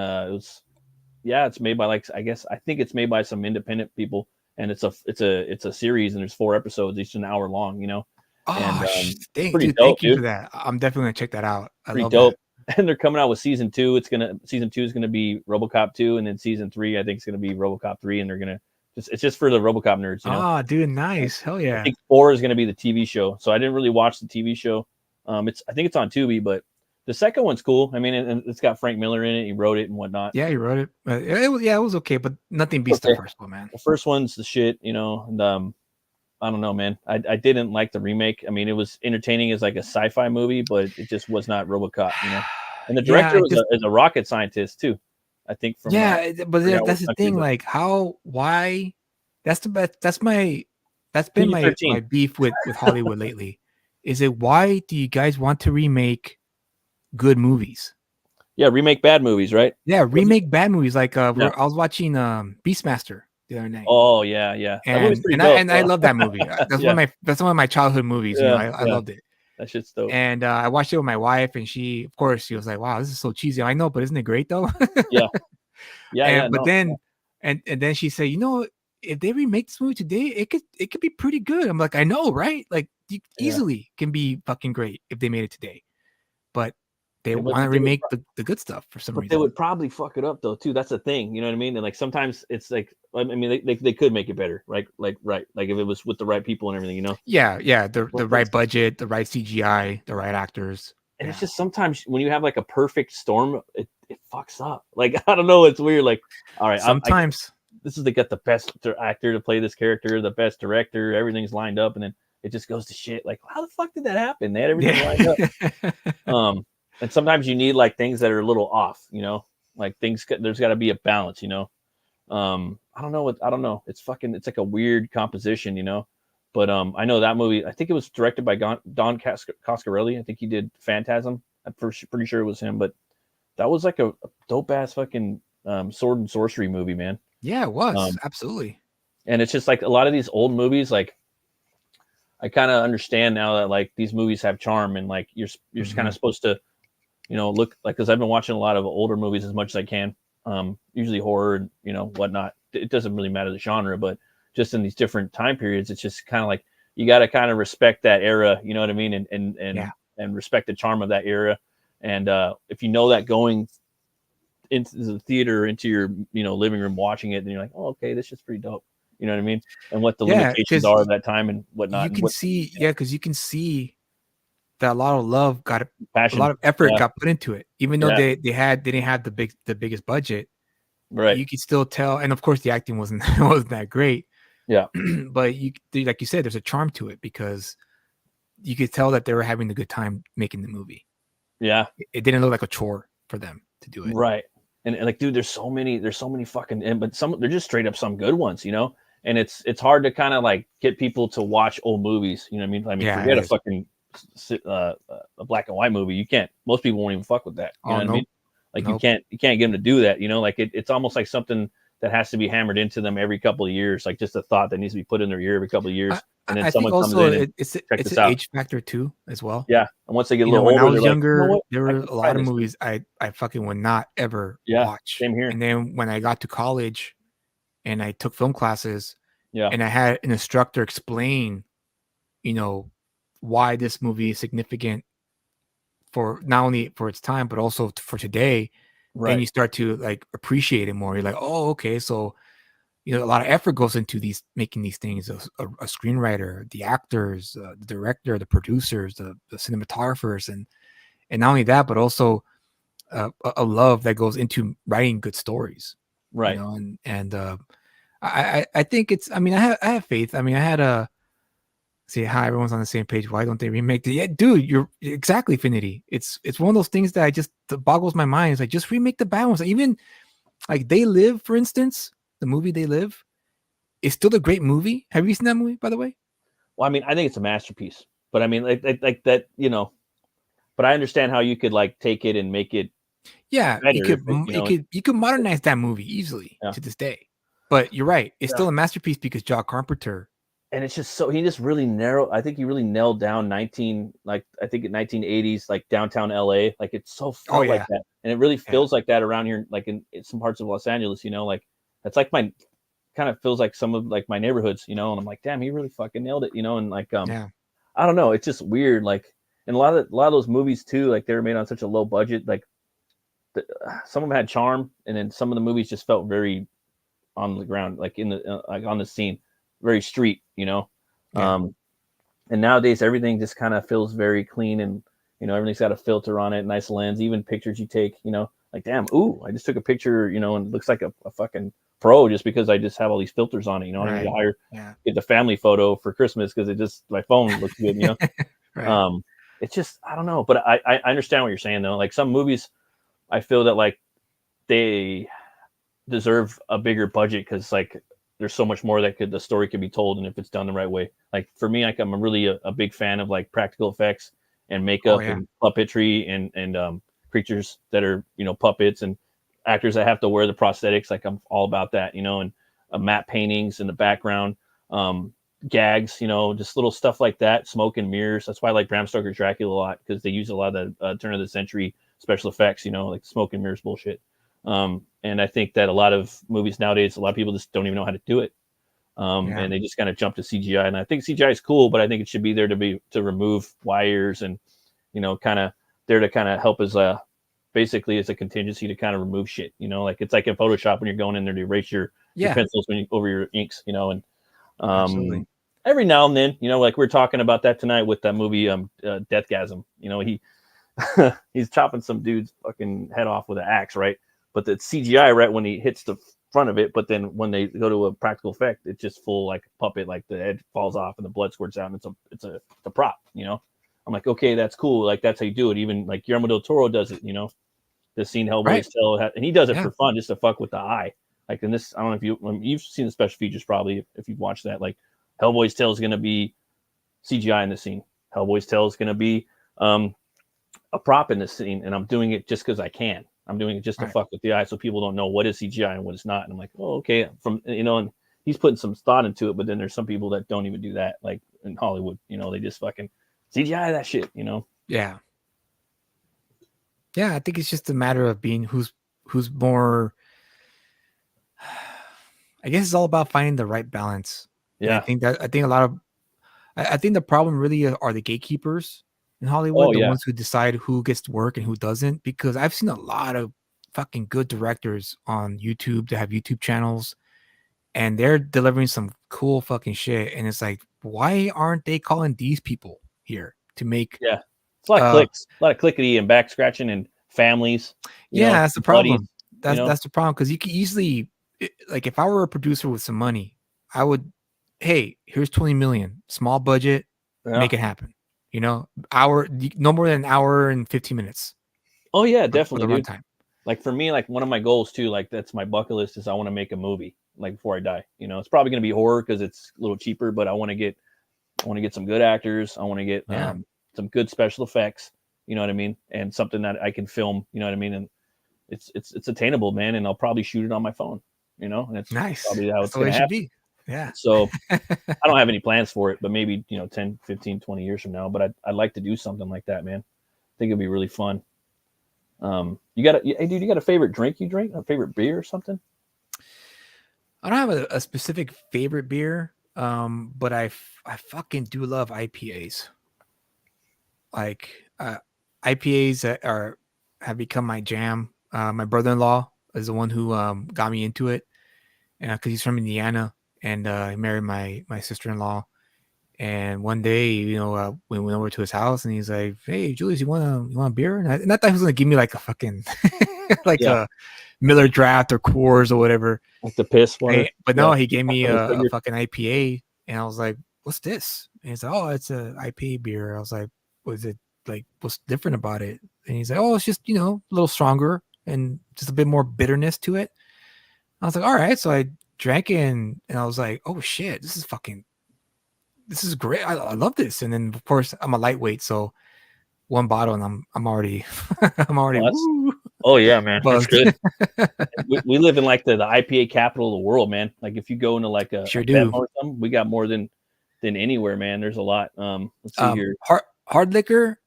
it's made by I think it's made by some independent people. And it's a series, and there's 4 episodes, each an hour long, Oh, and, thank you for that. I'm definitely gonna check that out. Pretty dope. That. And they're coming out with season 2. Season 2 is gonna be RoboCop 2, and then season 3 I think is gonna be RoboCop 3, and they're gonna it's just for the RoboCop nerds. Ah, dude, nice. Hell yeah. I think 4 is gonna be the TV show. So I didn't really watch the TV show. I think it's on Tubi, but The second one's cool. I mean, and it's got Frank Miller in it. He wrote it and whatnot. Yeah, he wrote it. It was okay, but nothing beats the Okay. first one, man. The first one's the shit, you know. And I don't know, man. I didn't like the remake. I mean, it was entertaining as like a sci-fi movie, but it just was not RoboCop, you know. And the director is a rocket scientist too, I think. From but that's the thing. Like, how? Why? That's the best. That's been my PG-13. beef with Hollywood lately. Is it why do you guys want to remake good movies? Yeah, remake bad movies, right? Yeah, remake bad movies. Like I Yeah. was watching Beastmaster the other night. Oh yeah. That movie's pretty dope. I love that movie. That's Yeah. one of my childhood movies. You know, I loved it. That shit's dope. And I watched it with my wife, and she was like, "Wow, this is so cheesy." I know, but isn't it great though? Yeah. But then she said, "You know, if they remake this movie today, it could be pretty good." I'm like, "I know, right? Like, easily can be fucking great if they made it today." But they want to remake the good stuff for some reason. They would probably fuck it up though too. That's the thing, you know what I mean? And like sometimes it's like, I mean, they could make it better, right? Like if it was with the right people and everything, you know? Yeah, the right budget, the right CGI, the right actors. And it's just sometimes when you have like a perfect storm, it fucks up. Like I don't know, it's weird. Like, all right, sometimes this is to get the best actor to play this character, the best director, everything's lined up, and then it just goes to shit. Like, how the fuck did that happen? They had everything lined up. And sometimes you need like things that are a little off, you know, like there's got to be a balance, you know. I don't know. It's like a weird composition, you know. But I know that movie. I think it was directed by Don Coscarelli. I think he did Phantasm. I'm pretty sure it was him. But that was like a dope ass fucking sword and sorcery movie, man. Yeah, it was absolutely. And it's just like a lot of these old movies, like I kind of understand now that like these movies have charm, and like you're kind of supposed to, you know, look like, because I've been watching a lot of older movies as much as I can, usually horror and, you know, whatnot. It doesn't really matter the genre, but just in these different time periods, it's just kind of like you got to kind of respect that era, you know what I mean, and respect the charm of that era. And if you know that going into the theater, into your, you know, living room watching it, then you're like, oh, okay, this is pretty dope. You know what I mean? And what the limitations are at that time and whatnot. You can see, because you can see that a lot of love passion, a lot of effort got put into it, even though they didn't have the biggest budget. Right. You could still tell, and of course the acting wasn't that great. Yeah. But like you said, there's a charm to it because you could tell that they were having a good time making the movie. Yeah. It didn't look like a chore for them to do it. Right. And like, dude, there's so many fucking, but they're just straight up some good ones, you know? And it's hard to kind of like get people to watch old movies. You know what I mean? Forget a fucking a black and white movie. You can't, most people won't even fuck with that. You know what I mean? Like you can't get them to do that, you know? Like it's almost like something that has to be hammered into them every couple of years, like just a thought that needs to be put in their ear every couple of years. And then someone comes in and it's check this an out. age factor too, as well. Yeah, and once they get a little older, when I was like, younger, you know there were a lot of movies I fucking would not ever watch. Same here. And then when I got to college and I took film classes, yeah, and I had an instructor explain, you know, why this movie is significant for not only for its time but also for today. Right. Then you start to like appreciate it more. You're like, oh, okay, so you know, a lot of effort goes into making these things. A screenwriter, the actors, the director, the producers, the cinematographers, and not only that, but also a love that goes into writing good stories. Right. You know, and I think it's. I mean, I have faith. I mean, I had a say hi. Everyone's on the same page. Why don't they remake it? Yeah, dude, you're exactly Finity. It's one of those things that boggles my mind. It's like just remake the bad ones. Even like They Live, for instance. The movie They Live is still a great movie. Have you seen that movie, by the way? Well, I mean, I think it's a masterpiece. But I mean, like that, you know. But I understand how you could like take it and make it. Yeah, you could modernize that movie easily to this day. But you're right; it's still a masterpiece because John Carpenter. And it's just so he just really narrowed. I think he really nailed down 1980s like downtown LA. Like it's so felt like that, and it really feels like that around here, like in some parts of Los Angeles. You know, like. That's like my kind of feels like some of like my neighborhoods, you know, and I'm like, damn, he really fucking nailed it, you know, and like, I don't know, it's just weird. Like, and a lot of those movies too, like they were made on such a low budget. Like, some of them had charm, and then some of the movies just felt very on the ground, like in the like on the scene, very street, you know. And nowadays everything just kind of feels very clean You know, everything's got a filter on it, nice lens, even pictures you take, you know, like, damn, ooh, I just took a picture, you know, and it looks like a fucking pro just because I just have all these filters on it. You know, I don't need to get the family photo for Christmas because it just, my phone looks good, you know? Right. It's just, I don't know, but I understand what you're saying though. Like some movies, I feel that like they deserve a bigger budget because like there's so much more that the story could be told, and if it's done the right way. Like for me, like I'm really a big fan of like practical effects and makeup and puppetry and creatures that are, you know, puppets and actors that have to wear the prosthetics. Like I'm all about that, you know, and matte paintings in the background, gags, you know, just little stuff like that. Smoke and mirrors. That's why I like Bram Stoker's Dracula a lot, because they use a lot of the turn of the century special effects, you know, like smoke and mirrors bullshit. And I think that a lot of movies nowadays, a lot of people just don't even know how to do it. And they just kind of jump to CGI. And I think CGI is cool, but I think it should be there to remove wires and, you know, kind of there to kind of help as basically as a contingency to kind of remove shit, you know, like it's like in Photoshop when you're going in there to erase your pencils over your inks, you know, and every now and then, you know, like we're talking about that tonight with that movie, Deathgasm, you know, he's chopping some dude's fucking head off with an axe, right? But the CGI right when he hits the front of it, but then when they go to a practical effect, it's just full like puppet, like the head falls off and the blood squirts out, and it's a prop, you know. I'm like, okay, that's cool, like that's how you do it. Even like Guillermo del Toro does it, you know. The scene Hellboy's Tale, and he does it for fun, just to fuck with the eye. Like in this, I don't know if you've seen the special features probably if you've watched that. Like Hellboy's Tale is going to be CGI in the scene. Hellboy's Tale is going to be a prop in this scene, and I'm doing it just because I can. I'm doing it just to fuck with the eye, so people don't know what is CGI and what is not. And I'm like, oh, okay, from you know, and he's putting some thought into it. But then there's some people that don't even do that, like in Hollywood, you know, they just fucking CGI that shit, you know. Yeah, I think it's just a matter of being who's more. I guess it's all about finding the right balance. Yeah, and I think a lot of I think the problem really are the gatekeepers in Hollywood, the ones who decide who gets to work and who doesn't. Because I've seen a lot of fucking good directors on YouTube that have YouTube channels, and they're delivering some cool fucking shit. And it's like, why aren't they calling these people here to make? Yeah, it's a lot of clicks, a lot of clickety and back scratching and families. You know, that's the problem. Buddies, That's the problem, because you can easily, like, if I were a producer with some money, I would, hey, here's 20 million, small budget, make it happen. You know, no more than an hour and 15 minutes. Oh yeah, definitely, for the dude. runtime. Like for me, like one of my goals too, like that's my bucket list, is I want to make a movie like before I die. You know, it's probably going to be horror because it's a little cheaper, but I want to get some good actors. I want to get some good special effects. You know what I mean? And something that I can film. You know what I mean? And it's attainable, man. And I'll probably shoot it on my phone. You know, and it's nice. probably how That's it's going to happen. Be. Yeah. So I don't have any plans for it, but maybe, you know, 10, 15, 20 years from now. But I'd like to do something like that, man. I think it'd be really fun. Hey dude, you got a favorite drink you drink? A favorite beer or something? I don't have a specific favorite beer, but I fucking do love IPAs. Like IPAs have become my jam. My brother-in-law is the one who got me into it, because he's from Indiana, and he married my sister-in-law. And one day, you know, we went over to his house, and he's like, "Hey, Julius, you want a beer?" And I thought he was gonna give me like a fucking a Miller Draft or Coors or whatever, like the piss one. But no, he gave me a fucking IPA, and I was like, "What's this?" And he's like, "Oh, it's a IPA beer." I was like, "Was it like what's different about it?" And he's like, "Oh, it's just, you know, a little stronger and just a bit more bitterness to it." I was like, "All right." So I drank it, and I was like, "Oh shit, this is great. I love this." And then of course I'm a lightweight, so one bottle and I'm already woo. Oh yeah, man, that's good. we live in like the IPA capital of the world, man. Like if you go into like a Bevmo or something, we got more than anywhere, man. There's a lot. Let's see here. Hard liquor,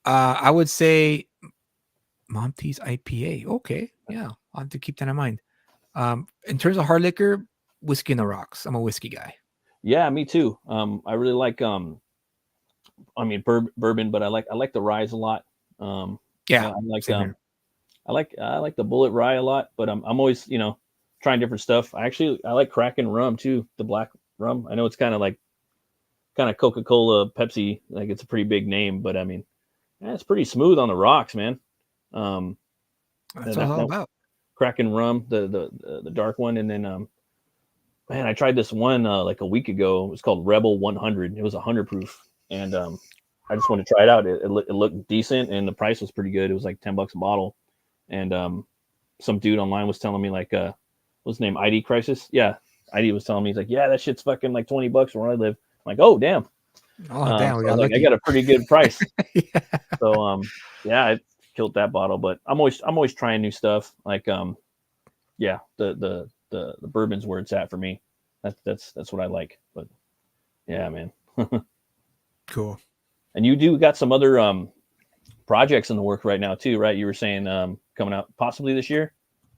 I would say Monty's IPA. Okay, yeah, I'll have to keep that in mind. In terms of hard liquor, whiskey on the rocks. I'm a whiskey guy. Yeah, me too. I really like I mean bourbon, but I like the ryes a lot. Yeah, I like the Bullet Rye a lot, but I'm always, you know, trying different stuff. I like Kraken rum too, the black rum. I know it's kind of Coca-Cola, Pepsi, like it's a pretty big name, but I mean, Yeah, it's pretty smooth on the rocks, man. Um, That's that, what it's all that about. Kraken rum, the dark one, and then man, I tried this one like a week ago. It was called Rebel 100. It was 100 proof, and I just wanted to try it out. It looked decent, and the price was pretty good. It was like $10 a bottle, and some dude online was telling me like what's his name, ID Crisis? Yeah, ID was telling me, he's like, yeah, that shit's fucking like $20 where I live. I'm like, oh damn. Oh damn, we So I got was like, I lucky. got a pretty good price. Yeah. So yeah, I killed that bottle. But I'm always trying new stuff. Like yeah, the bourbon's where it's at for me. That's what I like. But yeah, man. Cool. And you do got some other projects in the work right now too, right? You were saying coming out possibly this year.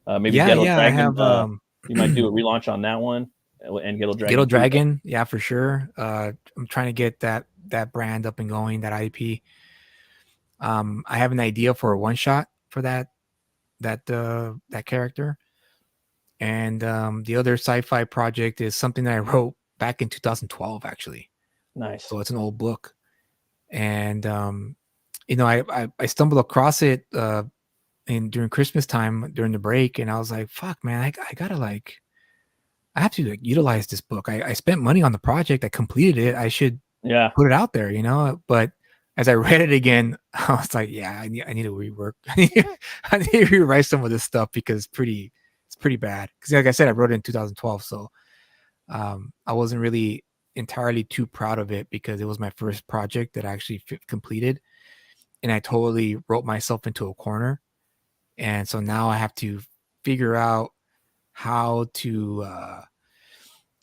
Maybe Yeah, Ghetto yeah. I Dragon. have You might do a relaunch on that one, and Ghetto Ghetto Dragon too. Dragon, yeah, for sure. I'm trying to get that brand up and going, that IP. I have an idea for a one shot for that character. And the other sci-fi project is something that I wrote back in 2012, actually. Nice. So it's an old book. And I stumbled across it during Christmas time during the break, and I was like, fuck, man, I gotta I have to utilize this book. I spent money on the project. I completed it. I should Yeah. put it out there, But as I read it again, I was like, yeah, I need to rework. I need to rewrite some of this stuff because it's pretty bad. Because like I said, I wrote it in 2012, so I wasn't really entirely too proud of it because it was my first project that I actually completed, and I totally wrote myself into a corner. And so now I have to figure out how to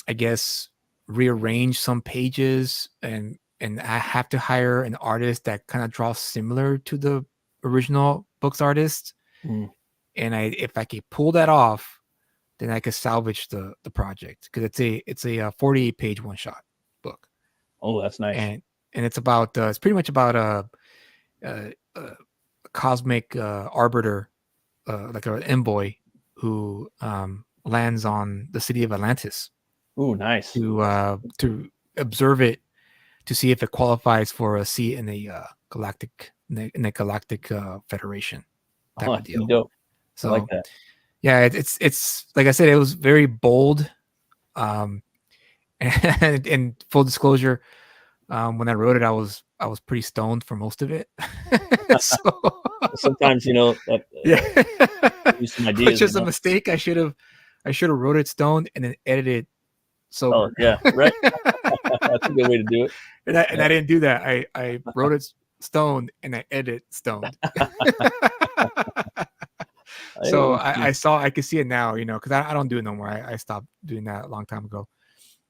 I guess rearrange some pages, and I have to hire an artist that kind of draws similar to the original book's artist. Mm. And if I can pull that off, then I could salvage the project, because it's a 48-page one shot book. Oh, that's nice. And it's pretty much about a cosmic arbiter, like an envoy who lands on the city of Atlantis Ooh, nice. to observe it, to see if it qualifies for a seat in the galactic federation type of That's pretty deal. dope. So I like that. yeah, it's like I said, it was very bold. And in full disclosure, when I wrote it, I was pretty stoned for most of it. So Sometimes that yeah, some which ideas. is a mistake. I should have wrote it stoned and then edited Oh sober. yeah, right. That's a good way to do it. And I didn't do that. I wrote it stoned and I edit stoned. So I could see it now, because I don't do it no more. I stopped doing that a long time ago.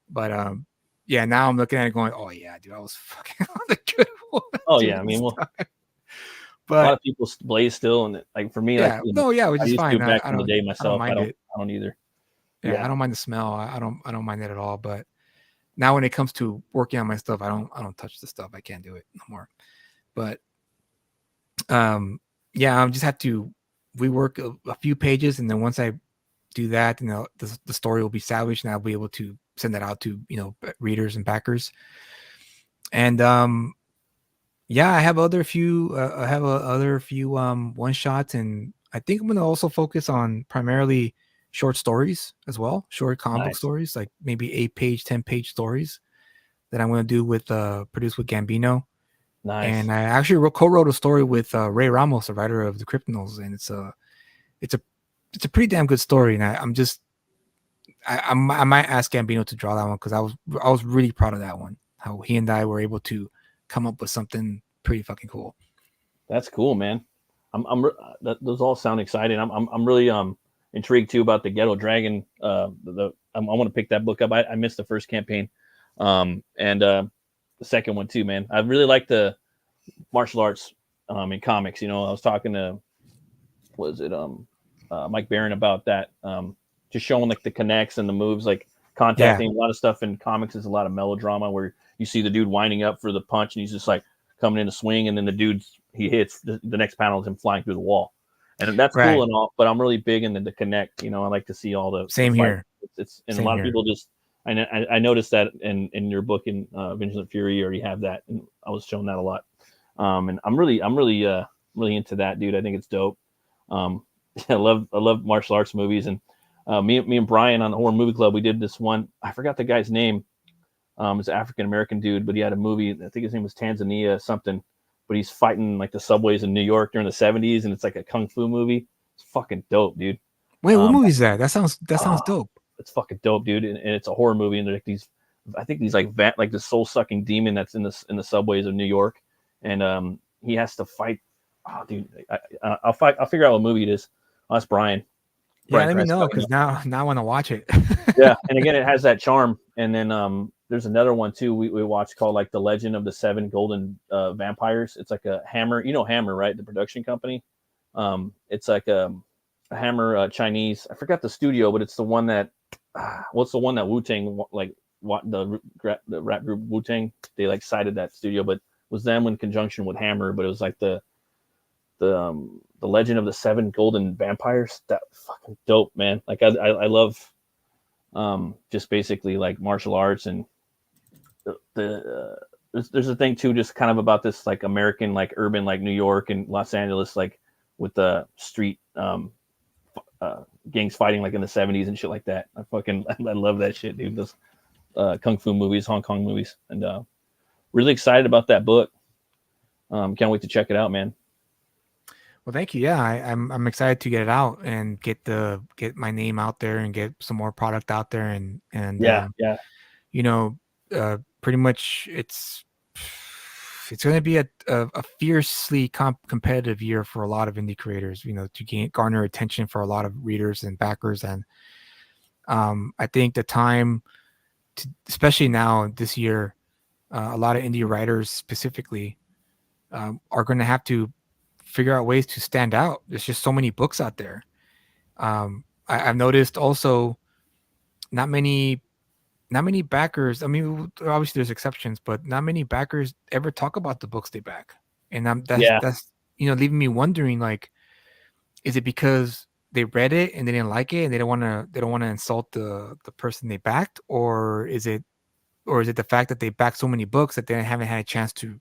But yeah, now I'm looking at it going, oh yeah, dude, I was fucking on the good one. Oh yeah, I mean, well, but a lot of people blaze still, and like for me, yeah, no, yeah, which I is used fine. to back I in the don't day myself. mind it. I don't either. Yeah, Yeah. I don't mind the smell. I don't mind it at all. But now when it comes to working on my stuff, I don't touch the stuff. I can't do it no more. But yeah, I just have to rework a few pages, and then once I do that, the story will be salvaged, and I'll be able to send that out to readers and backers. And yeah, I have other few one shots, and I think I'm gonna also focus on primarily short stories as well, short comic book Nice. stories, like maybe 8-page, 10-page stories that I'm gonna do with produced with Gambino. Nice. And I actually co-wrote a story with Ray Ramos, the writer of the Kryptonals, and it's a pretty damn good story. And I might ask Gambino to draw that one, because I was really proud of that one. How he and I were able to come up with something pretty fucking cool. That's cool, man. Those all sound exciting. I'm really intrigued too about the Ghetto Dragon. I want to pick that book up. I missed the first campaign, and the second one too, man. I really like the martial arts in comics. I was talking to Mike Barron about that, just showing like the connects and the moves, like contacting. A lot of stuff in comics is a lot of melodrama where you see the dude winding up for the punch and he's just like coming in a swing, and then the dude he hits the next panel is him flying through the wall, and that's cool and all. But I'm really big into the connect. I like to see all the same here. It's and a lot of people just. I noticed that in your book in Vigilant Fury, you already have that, and I was shown that a lot. And I'm really into that, dude. I think it's dope. Um, I love martial arts movies, and me and Brian on the Horror Movie Club, we did this one. I forgot the guy's name. It's an African American dude, but he had a movie. I think his name was Tanzania something. But he's fighting like the subways in New York during the '70s, and it's like a kung fu movie. It's fucking dope, dude. Wait, what Um, movie is that? That sounds oh, dope. it's fucking dope, dude. And it's a horror movie, and they're like these, I think these like like the soul sucking demon that's in the subways of New York, and he has to fight. Oh, dude, I'll figure out what movie it is. I'll ask Brian. Yeah, let me Price, know because now I want to watch it. yeah, and again, it has that charm. And then there's another one too we watched called like The Legend of the Seven Golden Vampires. It's like a Hammer, you know Hammer, right? The production company. It's like a Hammer Chinese. I forgot the studio, but it's the one that what's the one that Wu-Tang like what the rap group Wu-Tang, they like cited that studio, but it was them in conjunction with Hammer, but it was like the Legend of the Seven Golden Vampires. That fucking dope, man. Like I love just basically like martial arts, and there's a thing too, just kind of about this like American, like urban, like New York and Los Angeles, like with the street gangs fighting like in the '70s and shit like that. I love that shit, dude. Those kung fu movies, Hong Kong movies, and really excited about that book. Can't wait to check it out, man. Well, thank you. Yeah, I'm excited to get it out and get my name out there and get some more product out there, and Yeah. you know, pretty much it's going to be a fiercely competitive year for a lot of indie creators, you know, to garner attention for a lot of readers and backers. And I think the time especially now this year, a lot of indie writers specifically are going to have to figure out ways to stand out. There's just so many books out there. I've noticed also not many backers. I mean, obviously there's exceptions, but not many backers ever talk about the books they back. And that's leaving me wondering, like, is it because they read it and they didn't like it and they don't want to insult the person they backed, or is it the fact that they backed so many books that they haven't had a chance to,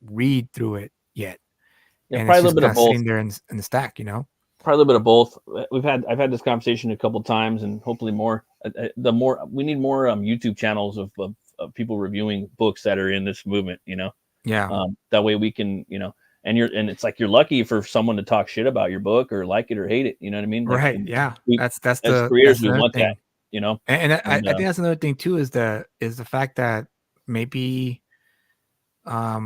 read through it yet? Yeah, And probably it's a little just bit kind of of both. sitting there in the stack, Probably a little bit of both. I've had this conversation a couple times, and hopefully more. We need more YouTube channels of people reviewing books that are in this movement. Yeah. That way we can, and it's like you're lucky for someone to talk shit about your book or like it or hate it. You know what I mean? Like, Right. Yeah. That's as creators, we another want thing. that. And I think that's another thing too, is the fact that maybe a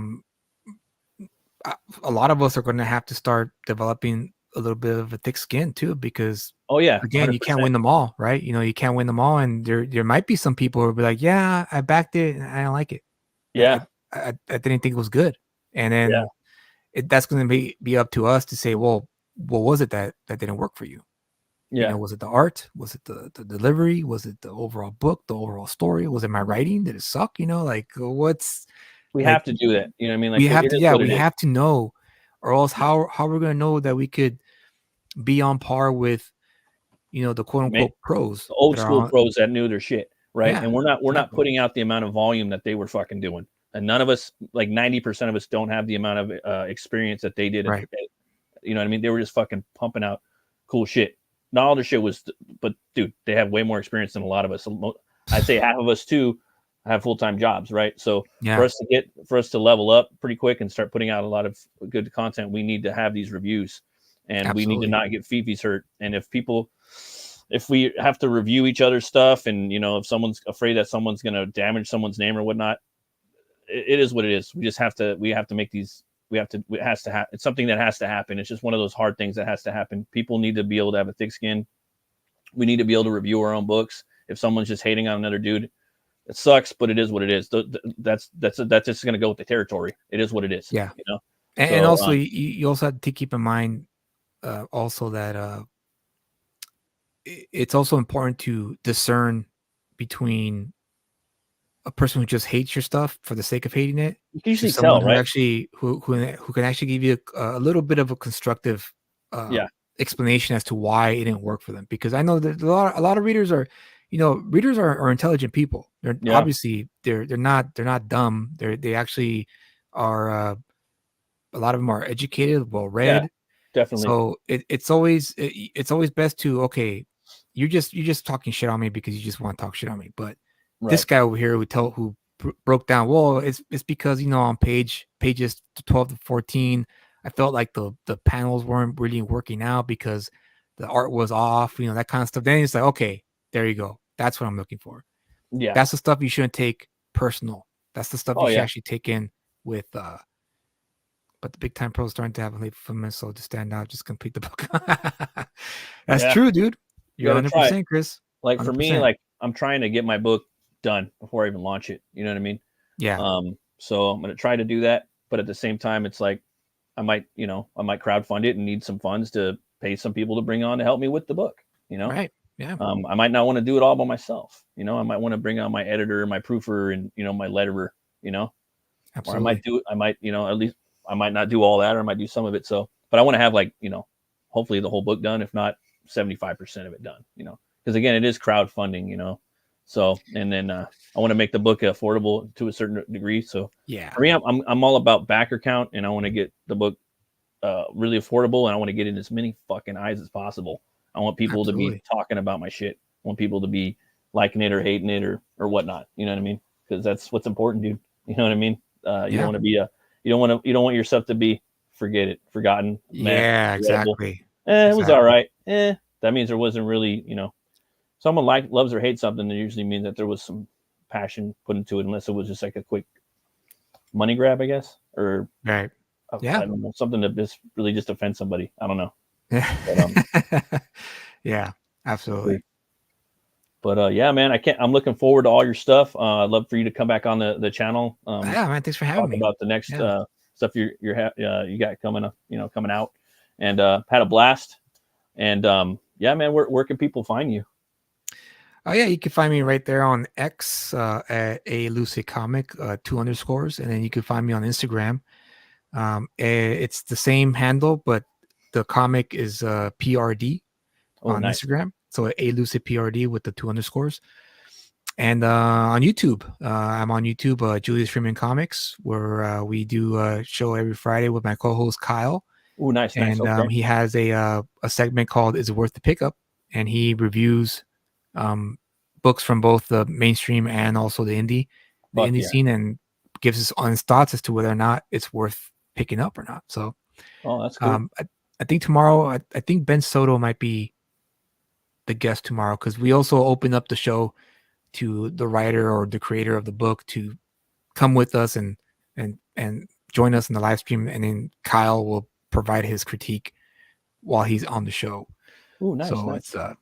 lot of us are going to have to start developing a little bit of a thick skin too, because oh yeah, again, 100%. you can't win them all, right? You can't win them all, and there might be some people who will be like, yeah, I backed it and I don't like it. Yeah. I didn't think it was good, and then that's going to be up to us to say, well, what was it that didn't work for you? Yeah. Was it the art? Was it the delivery? Was it the overall book, the overall story? Was it my writing? Did it suck? Like, what's We like, have to do that. You know what I mean? Like, we have it to, is yeah, what we it is. have to know, or else how we're going to know that we could be on par with, the quote unquote pros, the old school pros that knew their shit, right? Yeah, and we're not putting out the amount of volume that they were fucking doing, and none of us, like 90% of us, don't have the amount of experience that they did. Right. You know what I mean? They were just fucking pumping out cool shit. Not all their shit was, but dude, they have way more experience than a lot of us. I'd say half of us too have full-time jobs, right? So for us to level up pretty quick and start putting out a lot of good content, we need to have these reviews, and we need to not get fifis hurt. And if we have to review each other's stuff, and if someone's afraid that someone's going to damage someone's name or whatnot, it is what it is. We have to make these. It has to happen. It's something that has to happen. It's just one of those hard things that has to happen. People need to be able to have a thick skin. We need to be able to review our own books. If someone's just hating on another dude, it sucks, but it is what it is. That's just going to go with the territory. It is what it is. Yeah. And also, you also have to keep in mind also that it's also important to discern between a person who just hates your stuff for the sake of hating it. You can usually someone tell, right? Who can actually give you a little bit of a constructive explanation as to why it didn't work for them. Because I know that a lot of readers are, are intelligent people. They're obviously they're not dumb. They actually are a lot of them are educated, well Yeah, read. definitely. So it's always best to, okay, you're just talking shit on me because you just want to talk shit on me. But this Right. guy over here who broke down, well, it's because, on pages 12 to 14, I felt like the panels weren't really working out because the art was off, that kind of stuff. Then it's like, okay, there you go. That's what I'm looking for. Yeah. That's the stuff you shouldn't take personal. That's the stuff Oh, you should yeah. actually take in with but the big time pros starting to have a late fulfillment, so to stand out, just complete the book. That's Yeah. true, dude. You You're got to try it. 100%, Chris. Like for me, 100%. like I'm trying to get my book done before I even launch it. You know what I mean? Yeah, So I'm going to try to do that. But at the same time, it's like, I might crowdfund it and need some funds to pay some people to bring on to help me with the book. right. Yeah, I might not want to do it all by myself. I might want to bring on my editor, my proofer, and my letterer. Or I might absolutely. do it. I might, at least I might not do all that, or I might do some of it. So, but I want to have like, hopefully the whole book done, if not 75% of it done. Because again, it is crowdfunding. So, and then I want to make the book affordable to a certain degree. So, Yeah, for me, I'm all about backer count, and I want to get the book really affordable, and I want to get in as many fucking eyes as possible. I want people to be absolutely. talking about my shit. I want people to be liking it or hating it or whatnot. You know what I mean? Because that's what's important, dude. You know what I mean? You don't Yeah, want to be you don't want your stuff to be forgotten, meh, yeah, forgettable. exactly. It was all Exactly. right. That means there wasn't really, someone loves or hates something. That usually means that there was some passion put into it, unless it was just like a quick money grab, I guess, or Right. I Yeah. don't know, something that just really just offends somebody. I don't know, but Yeah, absolutely. yeah, man, I'm looking forward to all your stuff. I'd love for you to come back on the channel. Yeah, man. Thanks for having Talk me. about the next Yeah. stuff you got coming up, coming out, and had a blast. And yeah, man, where can people find you? Oh yeah, you can find me right there on X at a lucid comic 2 underscores, and then you can find me on Instagram. It's the same handle, but the comic is PRD Oh, on nice. Instagram. So a lucid PRD with the 2 underscores. And on YouTube, I'm on YouTube, Julius Freeman Comics, where we do a show every Friday with my co-host Kyle, Oh, nice. and Okay. he has a segment called "Is It Worth the Pickup?" and he reviews um, books from both the mainstream and also the Fuck indie yeah. scene, and gives us honest thoughts as to whether or not it's worth picking up or not. So Oh, that's cool. I think tomorrow, I think Ben Soto might be the guest tomorrow, because we also open up the show to the writer or the creator of the book to come with us and join us in the live stream, and then Kyle will provide his critique while he's on the show. Oh, nice. So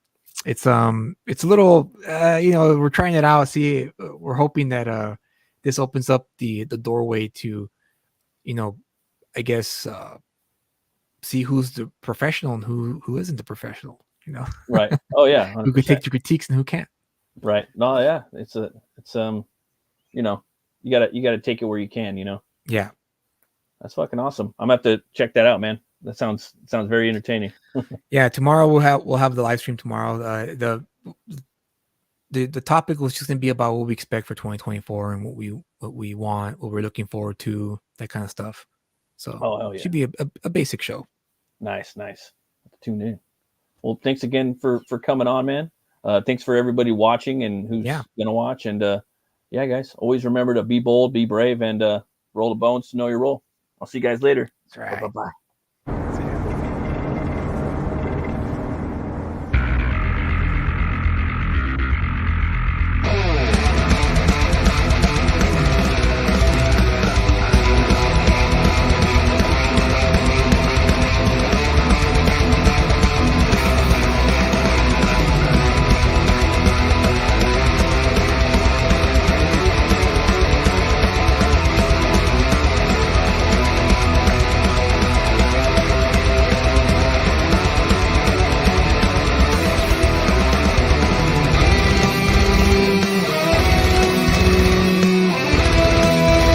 it's a little we're trying it out. See, we're hoping that this opens up the doorway to, I guess, see who's the professional and who isn't the professional. Right. Oh yeah, Who can 100%. take the critiques and who can't. Right. No, yeah. It's you know, you gotta take it where you can. Yeah. That's fucking awesome. I'm gonna have to check that out, man. That sounds very entertaining. Yeah, tomorrow we'll have the live stream tomorrow. The topic was just gonna be about what we expect for 2024 and what we want, what we're looking forward to, that kind of stuff. So Oh hell yeah. should be a basic show. Nice. Tune in. Well, thanks again for coming on, man. Thanks for everybody watching and who's Yeah. gonna watch. And yeah, guys, always remember to be bold, be brave, and roll the bones to know your role. I'll see you guys later. That's right. Bye.